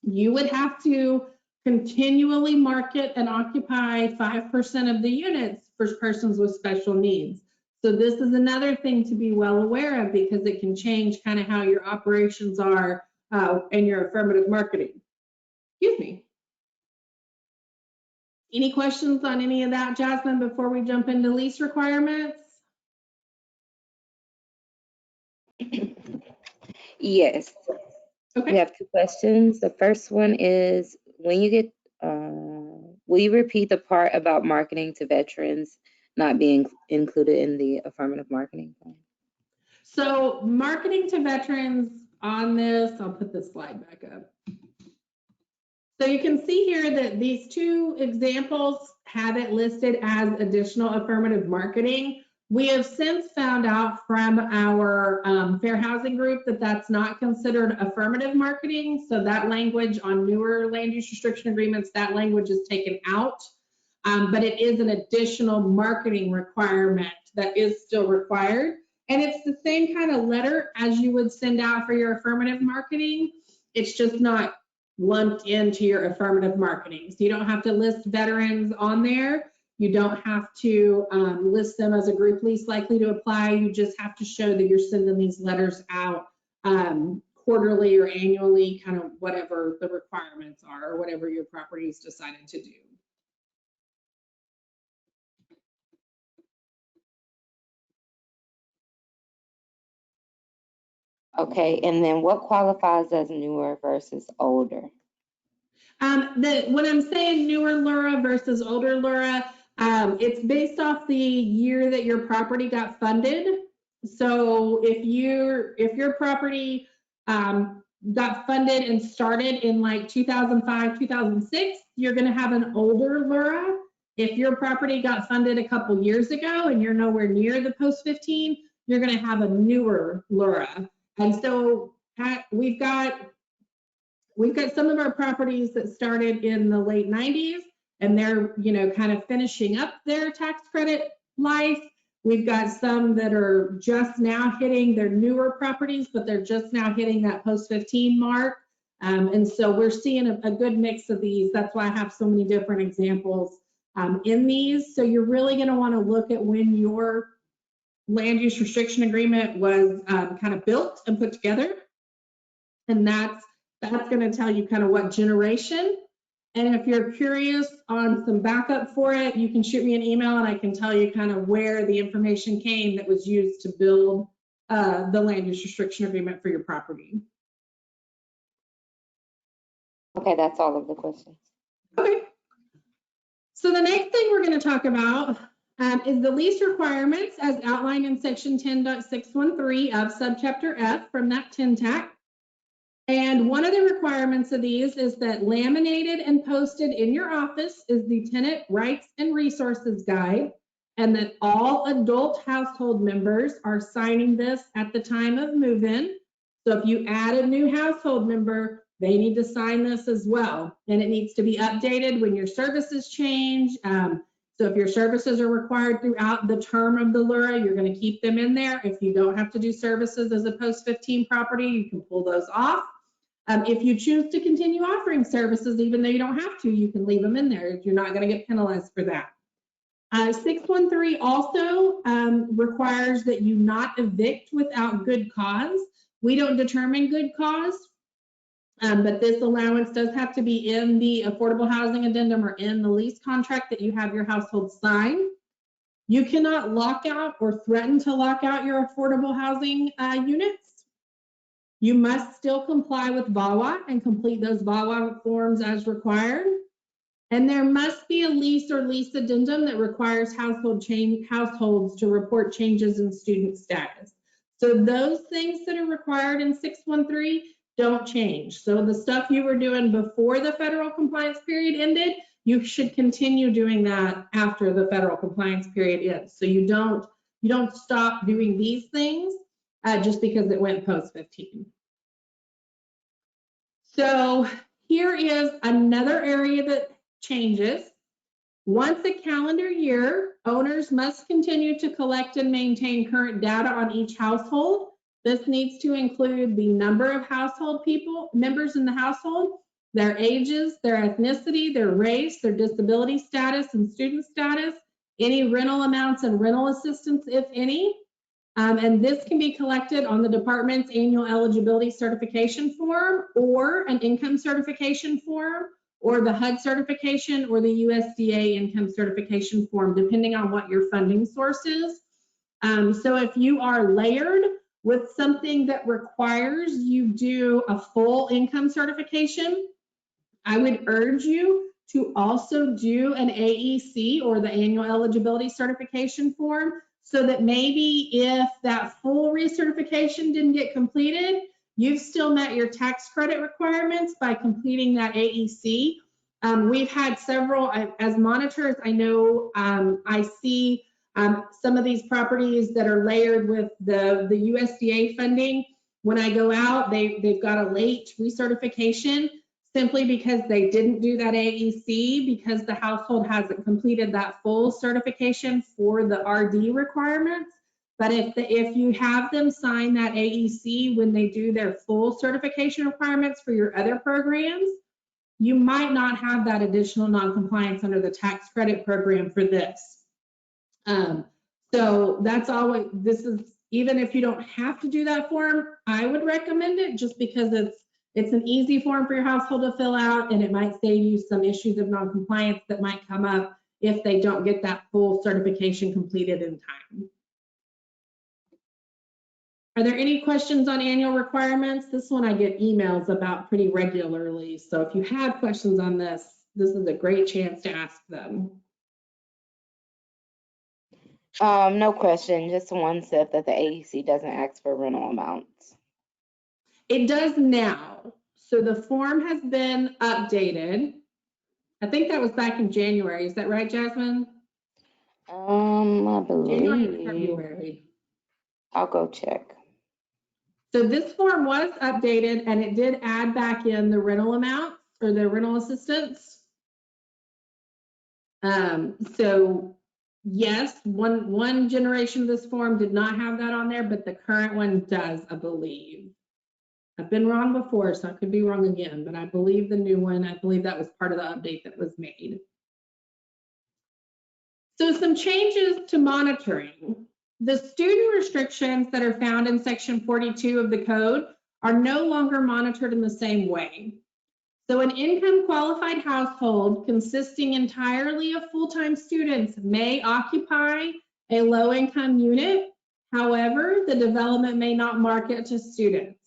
you would have to continually market and occupy 5% of the units for persons with special needs. So this is another thing to be well aware of because it can change kind of how your operations are and your affirmative marketing. Excuse me. Any questions on any of that, Jasmine, before we jump into lease requirements? Yes. Okay. We have two questions. The first one is, when you get, will you repeat the part about marketing to veterans not being included in the affirmative marketing plan? So marketing to veterans on this, I'll put this slide back up. So you can see here that these two examples have it listed as additional affirmative marketing. We have since found out from our fair housing group that that's not considered affirmative marketing. So that language on newer land use restriction agreements, that language is taken out. But it is an additional marketing requirement that is still required. And it's the same kind of letter as you would send out for your affirmative marketing. It's just not lumped into your affirmative marketing. So you don't have to list veterans on there. You don't have to list them as a group least likely to apply. You just have to show that you're sending these letters out quarterly or annually, kind of whatever the requirements are or whatever your property's decided to do. Okay, and then what qualifies as newer versus older? When I'm saying newer LURA versus older LURA, it's based off the year that your property got funded. So if your property got funded and started in like 2005, 2006, you're going to have an older LURA. If your property got funded a couple years ago and you're nowhere near the post 15, you're going to have a newer LURA. And so we've got some of our properties that started in the late 90s and they're, kind of finishing up their tax credit life. We've got some that are just now hitting their newer properties, but they're just now hitting that post 15 mark. And so we're seeing a good mix of these. That's why I have so many different examples in these. So you're really going to want to look at when your land use restriction agreement was kind of built and put together. And that's going to tell you kind of what generation. And if you're curious on some backup for it, you can shoot me an email and I can tell you kind of where the information came that was used to build the land use restriction agreement for your property. Okay, that's all of the questions. Okay. So the next thing we're going to talk about is the lease requirements as outlined in section 10.613 of subchapter F from that 10 TAC. And one of the requirements of these is that laminated and posted in your office is the Tenant Rights and Resources Guide, and that all adult household members are signing this at the time of move-in. So if you add a new household member, they need to sign this as well. And it needs to be updated when your services change. So if your services are required throughout the term of the LURA, you're going to keep them in there. If you don't have to do services as a post-15 property, you can pull those off. If you choose to continue offering services, even though you don't have to, you can leave them in there. You're not going to get penalized for that. 613 also requires that you not evict without good cause. We don't determine good cause, but this allowance does have to be in the affordable housing addendum or in the lease contract that you have your household sign. You cannot lock out or threaten to lock out your affordable housing units. You must still comply with VAWA and complete those VAWA forms as required. And there must be a lease or lease addendum that requires households to report changes in student status. So those things that are required in 613 don't change. So the stuff you were doing before the federal compliance period ended, you should continue doing that after the federal compliance period ends. So you don't stop doing these things just because it went post 15. So here is another area that changes. Once a calendar year, owners must continue to collect and maintain current data on each household. This needs to include the number of household members in the household, their ages, their ethnicity, their race, their disability status and student status, any rental amounts and rental assistance, if any. And this can be collected on the department's annual eligibility certification form or an income certification form or the HUD certification or the USDA income certification form, depending on what your funding source is. So if you are layered with something that requires you do a full income certification, I would urge you to also do an AEC or the annual eligibility certification form, so that maybe if that full recertification didn't get completed, you've still met your tax credit requirements by completing that AEC. We've had several, as monitors, I know I see some of these properties that are layered with the USDA funding. When I go out, they've got a late recertification simply because they didn't do that AEC because the household hasn't completed that full certification for the RD requirements. But if you have them sign that AEC when they do their full certification requirements for your other programs, you might not have that additional non-compliance under the tax credit program for this. So that's always, this is, even if you don't have to do that form, I would recommend it just because it's an easy form for your household to fill out, and it might save you some issues of non-compliance that might come up if they don't get that full certification completed in time. Are there any questions on annual requirements? This one I get emails about pretty regularly. So if you have questions on this, this is a great chance to ask them. No question, just one said that the AEC doesn't ask for rental amounts. It does now. So the form has been updated. I think that was back in January. Is that right, Jasmine? I believe. January, February. I'll go check. So this form was updated and it did add back in the rental amount or the rental assistance. So yes, one generation of this form did not have that on there, but the current one does, I believe. I've been wrong before, so I could be wrong again, but I believe the new one, I believe that was part of the update that was made. So some changes to monitoring. The student restrictions that are found in section 42 of the code are no longer monitored in the same way. So an income qualified household consisting entirely of full-time students may occupy a low income unit. However, the development may not market to students.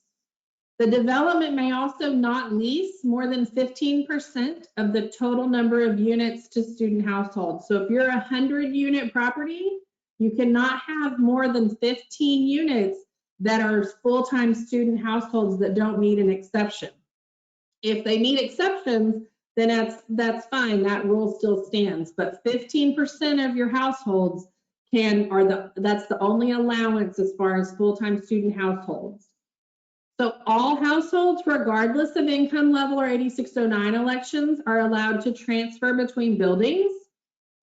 The development may also not lease more than 15% of the total number of units to student households. So if you're a 100-unit property, you cannot have more than 15 units that are full-time student households that don't meet an exception. If they meet exceptions, then that's fine. That rule still stands. But 15% of your households that's the only allowance as far as full-time student households. So all households, regardless of income level or 8609 elections, are allowed to transfer between buildings,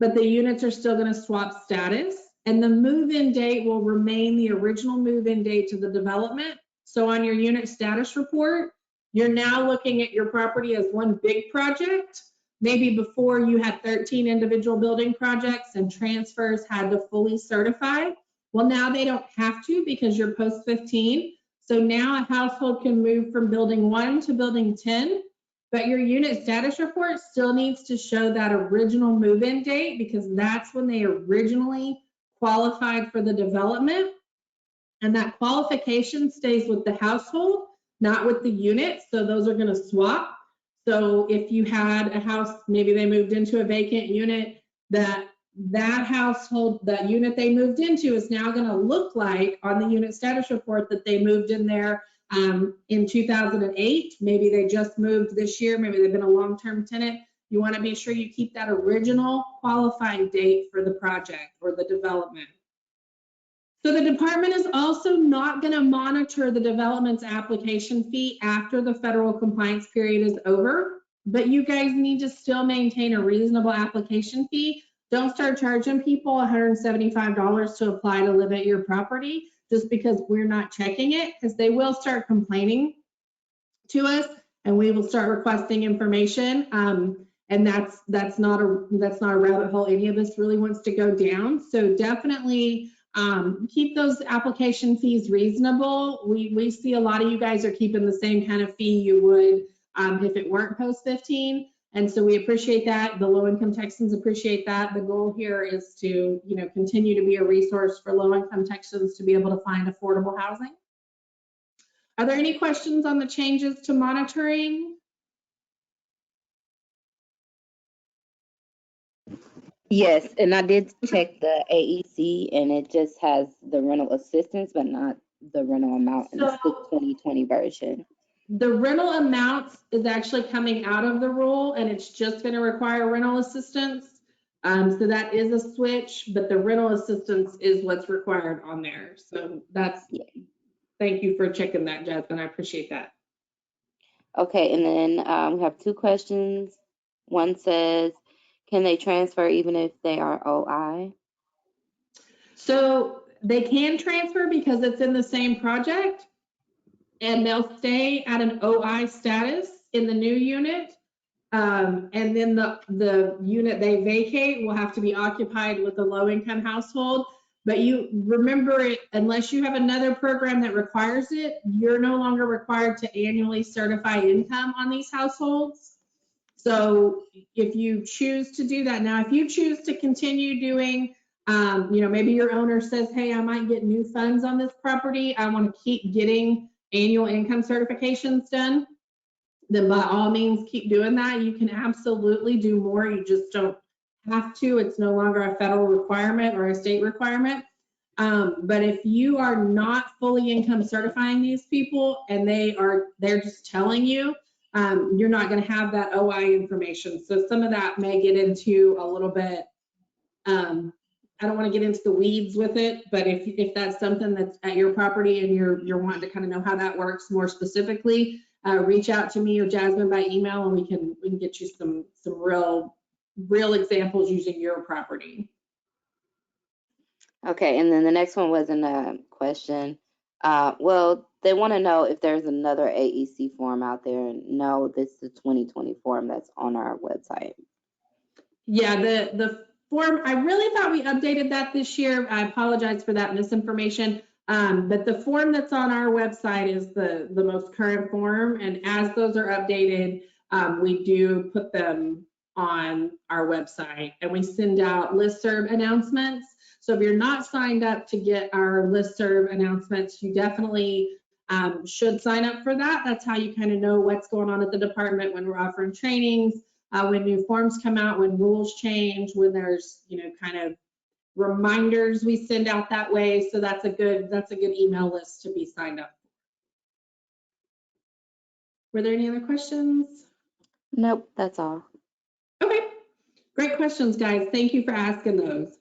but the units are still going to swap status, and the move-in date will remain the original move-in date to the development. So on your unit status report, you're now looking at your property as one big project. Maybe before you had 13 individual building projects and transfers had to fully certify. Well, now they don't have to because you're post 15. So now a household can move from building 1 to building 10, but your unit status report still needs to show that original move-in date because that's when they originally qualified for the development. And that qualification stays with the household, not with the unit. So those are going to swap. So if you had a house, maybe they moved into a vacant unit, that household, that unit they moved into is now going to look like on the unit status report that they moved in there in 2008. Maybe they just moved this year. Maybe they've been a long-term tenant. You want to be sure you keep that original qualifying date for the project or the development. So the department is also not going to monitor the development's application fee after the federal compliance period is over, but you guys need to still maintain a reasonable application fee. Don't start charging people $175 to apply to live at your property just because we're not checking it, because they will start complaining to us and we will start requesting information. And that's not a rabbit hole any of us really wants to go down. So definitely keep those application fees reasonable. We see a lot of you guys are keeping the same kind of fee you would if it weren't post 15. And so we appreciate that. The low-income Texans appreciate that. The goal here is to, continue to be a resource for low-income Texans to be able to find affordable housing. Are there any questions on the changes to monitoring? Yes, and I did check the AEC, and it just has the rental assistance, but not the rental amount, and it's the 2020 version. The rental amount is actually coming out of the rule, and it's just going to require rental assistance. So that is a switch, but the rental assistance is what's required on there. So thank you for checking that, Jasmine. I appreciate that. Okay, and then we have 2 questions. One says, can they transfer even if they are OI? So they can transfer because it's in the same project, and they'll stay at an OI status in the new unit. And then the unit they vacate will have to be occupied with a low-income household. But you remember it, unless you have another program that requires it, you're no longer required to annually certify income on these households. So if you choose to do that, now if you choose to continue doing, maybe your owner says, hey, I might get new funds on this property, I want to keep getting annual income certifications done, then by all means keep doing that. You can absolutely do more. You just don't have to. It's no longer a federal requirement or a state requirement. But if you are not fully income certifying these people and they're just telling you, you're not going to have that OI information. So some of that may get into a little bit, I don't want to get into the weeds with it, but if that's something that's at your property and you're wanting to kind of know how that works more specifically, reach out to me or Jasmine by email, and we can get you some real examples using your property. Okay, and then the next one wasn't a question. Well, they want to know if there's another AEC form out there. No, this is the 2020 form that's on our website. Yeah, the form, I really thought we updated that this year. I apologize for that misinformation. But the form that's on our website is the most current form. And as those are updated, we do put them on our website, and we send out listserv announcements. So if you're not signed up to get our listserv announcements, you definitely should sign up for that. That's how you kind of know what's going on at the department when we're offering trainings, when new forms come out, when rules change, when there's, kind of reminders we send out that way. So that's a good email list to be signed up. Were there any other questions? Nope, that's all. Okay, great questions, guys. Thank you for asking those.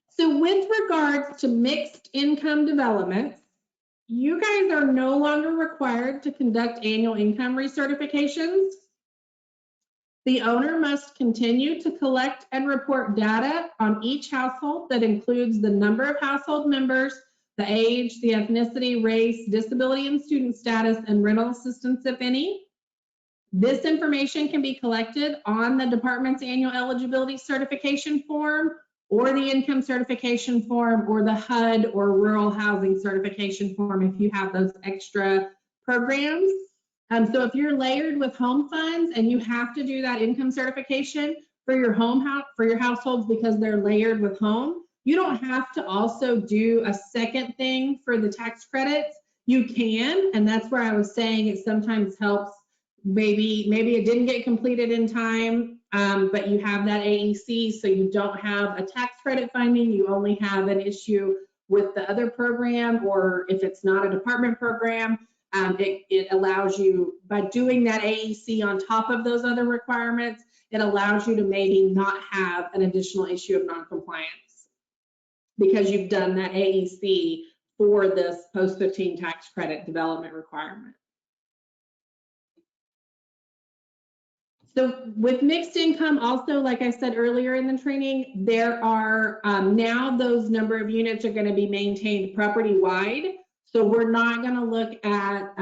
So with regards to mixed income developments, you guys are no longer required to conduct annual income recertifications. The owner must continue to collect and report data on each household that includes the number of household members, the age, the ethnicity, race, disability and student status, and rental assistance, if any. This information can be collected on the department's annual eligibility certification form, or the income certification form, or the HUD or rural housing certification form if you have those extra programs. So if you're layered with home funds and you have to do that income certification for your households because they're layered with home, you don't have to also do a second thing for the tax credits. You can, and that's where I was saying it sometimes helps. Maybe it didn't get completed in time, but you have that AEC, so you don't have a tax credit finding. You only have an issue with the other program, or if it's not a department program, it allows you, by doing that AEC on top of those other requirements, it allows you to maybe not have an additional issue of noncompliance because you've done that AEC for this post-15 tax credit development requirement. So with mixed income, also, like I said earlier in the training, there are now those number of units are going to be maintained property-wide. So we're not going to look at,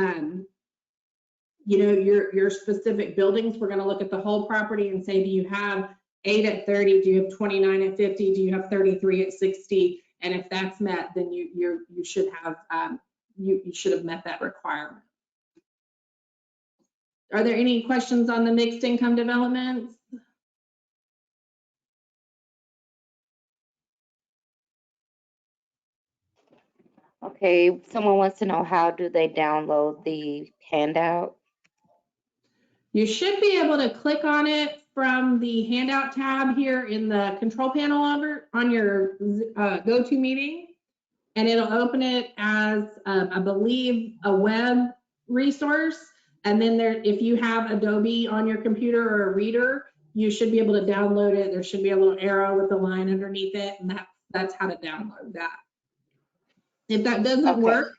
your specific buildings. We're going to look at the whole property and say, do you have 8 at 30? Do you have 29 at 50? Do you have 33 at 60? And if that's met, then you should have you should have met that requirement. Are there any questions on the mixed income developments? Okay, someone wants to know, how do they download the handout? You should be able to click on it from the handout tab here in the control panel over on your GoToMeeting, and it'll open it as, I believe, a web resource. And then if you have Adobe on your computer or a reader, you should be able to download it. There should be a little arrow with a line underneath it, and that's how to download that. If that doesn't work,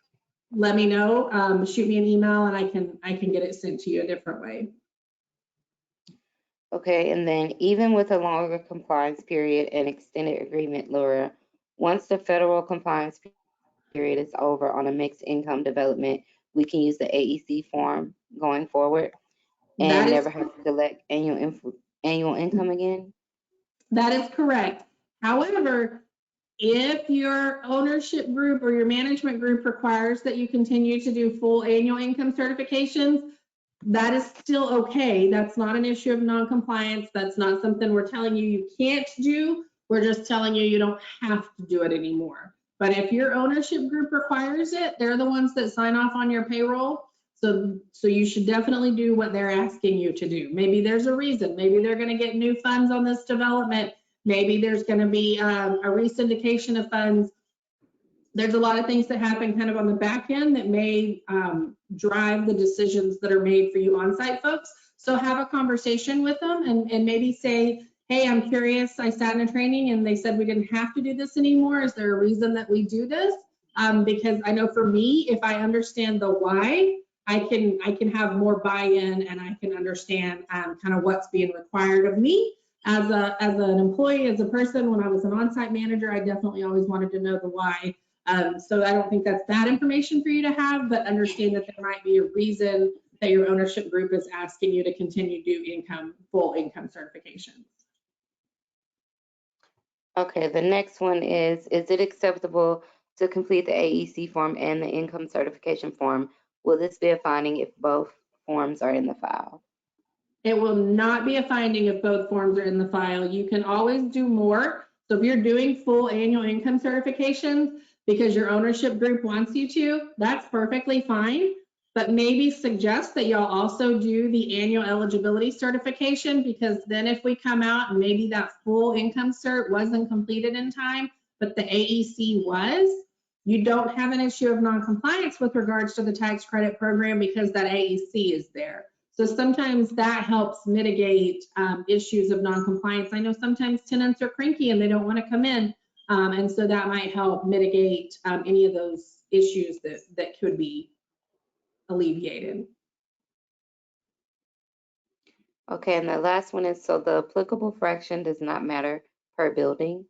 let me know. Shoot me an email, and I can get it sent to you a different way. Okay, and then even with a longer compliance period and extended agreement, Laura, once the federal compliance period is over on a mixed income development, we can use the AEC form going forward and never have to collect annual income again? That is correct. However, if your ownership group or your management group requires that you continue to do full annual income certifications, that is still okay. That's not an issue of non-compliance. That's not something we're telling you can't do. We're just telling you don't have to do it anymore. But if your ownership group requires it, they're the ones that sign off on your payroll. So you should definitely do what they're asking you to do. Maybe there's a reason. Maybe they're going to get new funds on this development. Maybe there's going to be a re-syndication of funds. There's a lot of things that happen kind of on the back end that may drive the decisions that are made for you on-site folks. So have a conversation with them and maybe say, hey, I'm curious, I sat in a training and they said we didn't have to do this anymore. Is there a reason that we do this? Because I know for me, if I understand the why, I can have more buy-in and I can understand kind of what's being required of me. As an employee, as a person, when I was an on-site manager, I definitely always wanted to know the why. So I don't think that's bad information for you to have, but understand that there might be a reason that your ownership group is asking you to continue to do full income certifications. Okay, the next one is it acceptable to complete the AEC form and the income certification form? Will this be a finding if both forms are in the file? It will not be a finding if both forms are in the file. You can always do more. So if you're doing full annual income certifications, because your ownership group wants you to, that's perfectly fine. But maybe suggest that y'all also do the annual eligibility certification, because then if we come out and maybe that full income cert wasn't completed in time, but the AEC was, you don't have an issue of non-compliance with regards to the tax credit program because that AEC is there. So sometimes that helps mitigate issues of non-compliance. I know sometimes tenants are cranky and they don't want to come in. And so that might help mitigate any of those issues that could be alleviated. Okay, and the last one is, so the applicable fraction does not matter per building.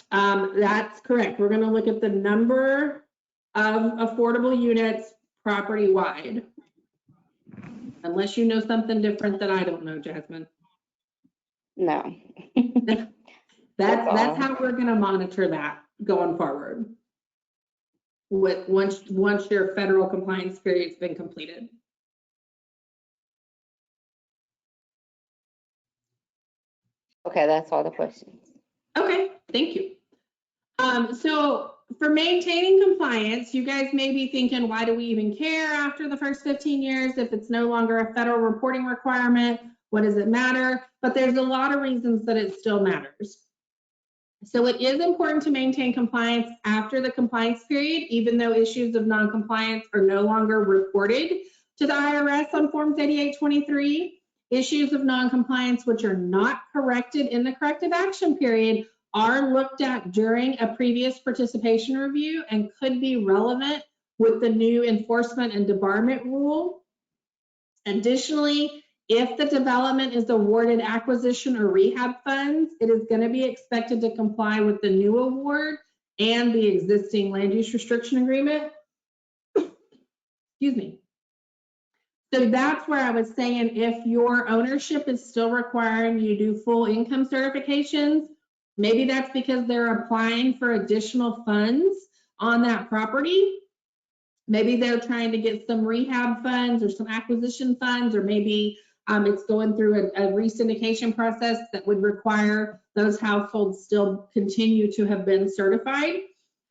That's correct. We're going to look at the number of affordable units property-wide. Unless you know something different that I don't know, Jasmine. No. That's how we're going to monitor that going forward. With once your federal compliance period's been completed. Okay, that's all the questions. Okay, thank you. So for maintaining compliance, you guys may be thinking, why do we even care after the first 15 years if it's no longer a federal reporting requirement? What does it matter? But there's a lot of reasons that it still matters. So it is important to maintain compliance after the compliance period, even though issues of non-compliance are no longer reported to the IRS on Forms 8823. Issues of non-compliance which are not corrected in the corrective action period are looked at during a previous participation review and could be relevant with the new enforcement and debarment rule. Additionally, if the development is awarded acquisition or rehab funds, it is going to be expected to comply with the new award and the existing land use restriction agreement. Excuse me. So that's where I was saying, if your ownership is still requiring you do full income certifications, maybe that's because they're applying for additional funds on that property. Maybe they're trying to get some rehab funds or some acquisition funds, or maybe it's going through a re-syndication process that would require those households still continue to have been certified.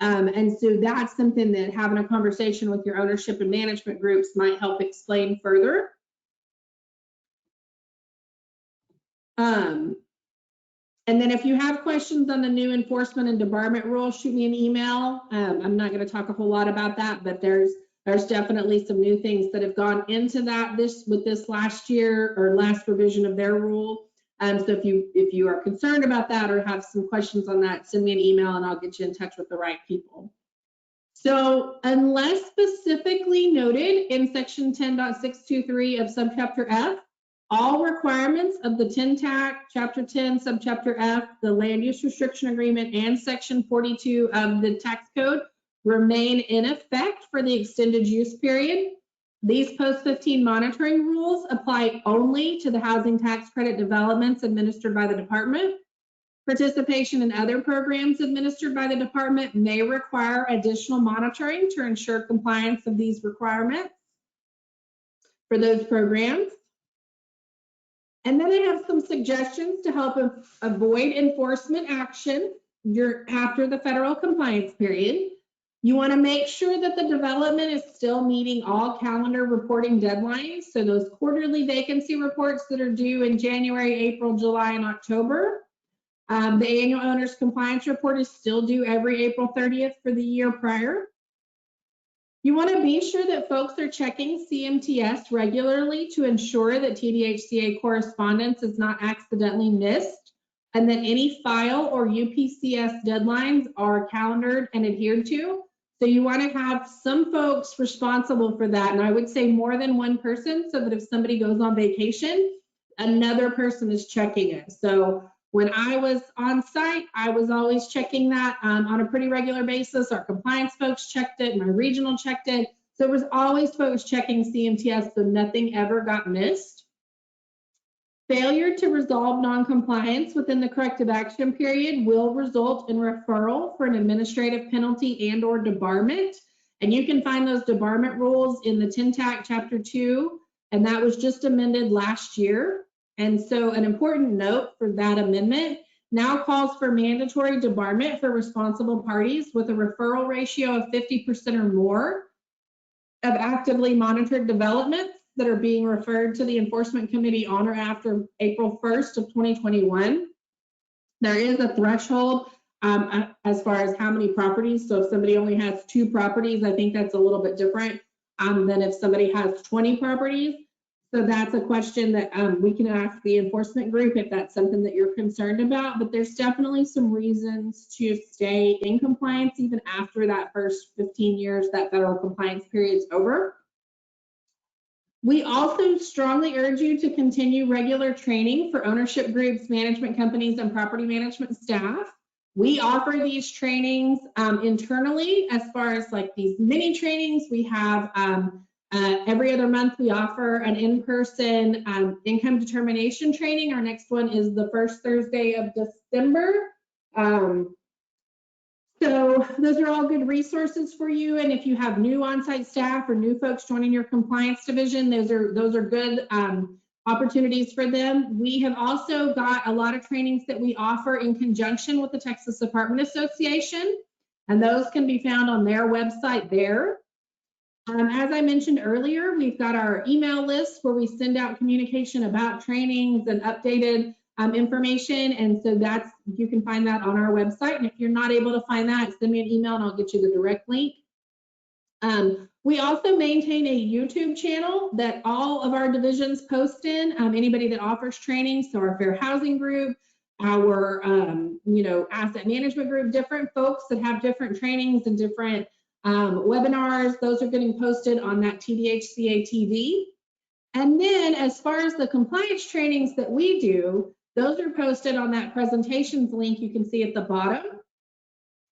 And so that's something that having a conversation with your ownership and management groups might help explain further. And then if you have questions on the new enforcement and debarment rule, shoot me an email. I'm not going to talk a whole lot about that, but there's definitely some new things that have gone into that with this last year or last revision of their rule. So if you are concerned about that or have some questions on that, send me an email and I'll get you in touch with the right people. So unless specifically noted in section 10.623 of subchapter F, all requirements of the TAC, Chapter 10, Subchapter F, the Land Use Restriction Agreement, and Section 42 of the Tax Code remain in effect for the extended use period. These post-15 monitoring rules apply only to the housing tax credit developments administered by the department. Participation in other programs administered by the department may require additional monitoring to ensure compliance of these requirements for those programs. And then I have some suggestions to help avoid enforcement action after the federal compliance period. You want to make sure that the development is still meeting all calendar reporting deadlines. So those quarterly vacancy reports that are due in January, April, July, and October. The annual owner's compliance report is still due every April 30th for the year prior. You want to be sure that folks are checking CMTS regularly to ensure that TDHCA correspondence is not accidentally missed, and that any file or UPCS deadlines are calendared and adhered to. So you want to have some folks responsible for that, and I would say more than one person, so that if somebody goes on vacation, another person is checking it. So when I was on site, I was always checking that on a pretty regular basis. Our compliance folks checked it, my regional checked it. So it was always folks checking CMTS, so nothing ever got missed. Failure to resolve non-compliance within the corrective action period will result in referral for an administrative penalty and/or debarment. And you can find those debarment rules in the TAC Chapter 2, and that was just amended last year. And so an important note for that amendment now calls for mandatory debarment for responsible parties with a referral ratio of 50% or more of actively monitored developments that are being referred to the Enforcement Committee on or after April 1st of 2021. There is a threshold as far as how many properties. So if somebody only has 2 properties, I think that's a little bit different than if somebody has 20 properties. So that's a question that we can ask the enforcement group if that's something that you're concerned about. But there's definitely some reasons to stay in compliance even after that first 15 years that federal compliance period is over. We also strongly urge you to continue regular training for ownership groups, management companies, and property management staff. We offer these trainings internally as far as like these mini trainings. We have every other month we offer an in-person income determination training. Our next one is the first Thursday of December. So those are all good resources for you. And if you have new on-site staff or new folks joining your compliance division, those are good opportunities for them. We have also got a lot of trainings that we offer in conjunction with the Texas Apartment Association, and those can be found on their website there. As I mentioned earlier, we've got our email list where we send out communication about trainings and updated information, and so you can find that on our website. And if you're not able to find that, send me an email and I'll get you the direct link. We also maintain a YouTube channel that all of our divisions post in. Anybody that offers training, so our fair housing group, our asset management group, different folks that have different trainings and different webinars, those are getting posted on that TDHCA TV. And then as far as the compliance trainings that we do, those are posted on that presentations link you can see at the bottom.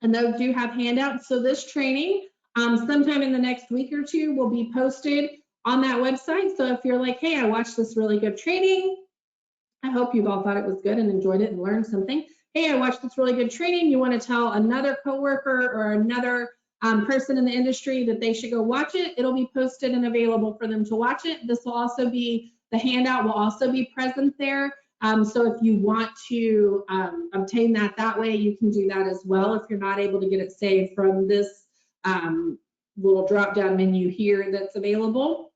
And those do have handouts. So this training, sometime in the next week or 2, will be posted on that website. So if you're like, hey, I watched this really good training, I hope you've all thought it was good and enjoyed it and learned something. Hey, I watched this really good training. You want to tell another coworker or another person in the industry that they should go watch it. It'll be posted and available for them to watch it. This will also be, the handout will also be present there. So if you want to obtain that way, you can do that as well if you're not able to get it saved from this little drop-down menu here that's available.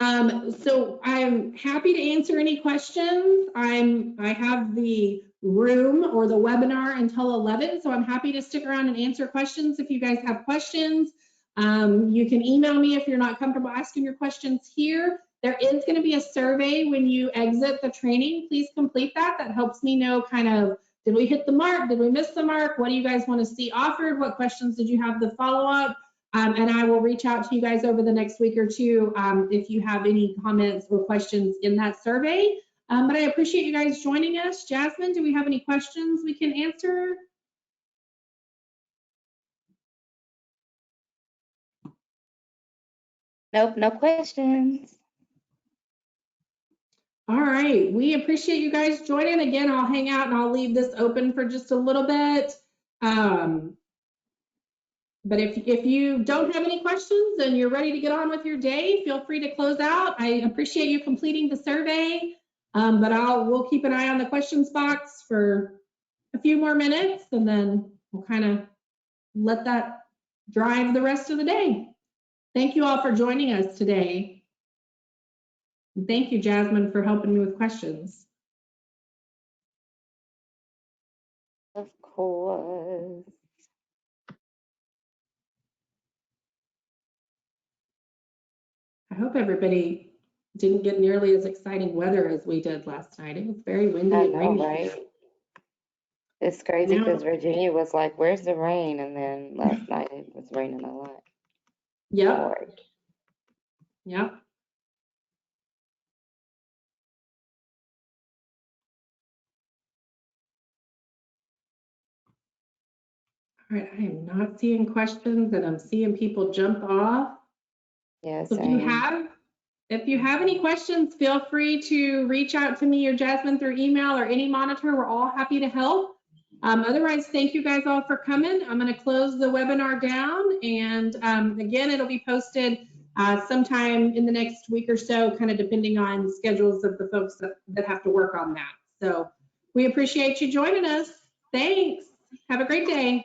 So I'm happy to answer any questions. I have the room or the webinar until 11, so I'm happy to stick around and answer questions if you guys have questions. You can email me if you're not comfortable asking your questions here. There is going to be a survey when you exit the training. Please complete that. That helps me know kind of, did we hit the mark? Did we miss the mark? What do you guys want to see offered? What questions did you have the follow-up? And I will reach out to you guys over the next week or 2 if you have any comments or questions in that survey. But I appreciate you guys joining us. Jasmine, do we have any questions we can answer? Nope, no questions. All right, we appreciate you guys joining. Again, I'll hang out and I'll leave this open for just a little bit. But if you don't have any questions and you're ready to get on with your day, feel free to close out. I appreciate you completing the survey, but we'll keep an eye on the questions box for a few more minutes, and then we'll kind of let that drive the rest of the day. Thank you all for joining us today. And thank you, Jasmine, for helping me with questions. Of course. I hope everybody didn't get nearly as exciting weather as we did last night. It was very windy and rainy. Right? It's crazy because Virginia was like, where's the rain? And then last night it was raining a lot. Yep. Hard. Yep. All right, I am not seeing questions and I'm seeing people jump off. Yeah, So if you have any questions, feel free to reach out to me or Jasmine through email or any monitor. We're all happy to help. Otherwise, thank you guys all for coming. I'm going to close the webinar down, and again, it'll be posted sometime in the next week or so, kind of depending on schedules of the folks that have to work on that. So We appreciate you joining us. Thanks. Have a great day.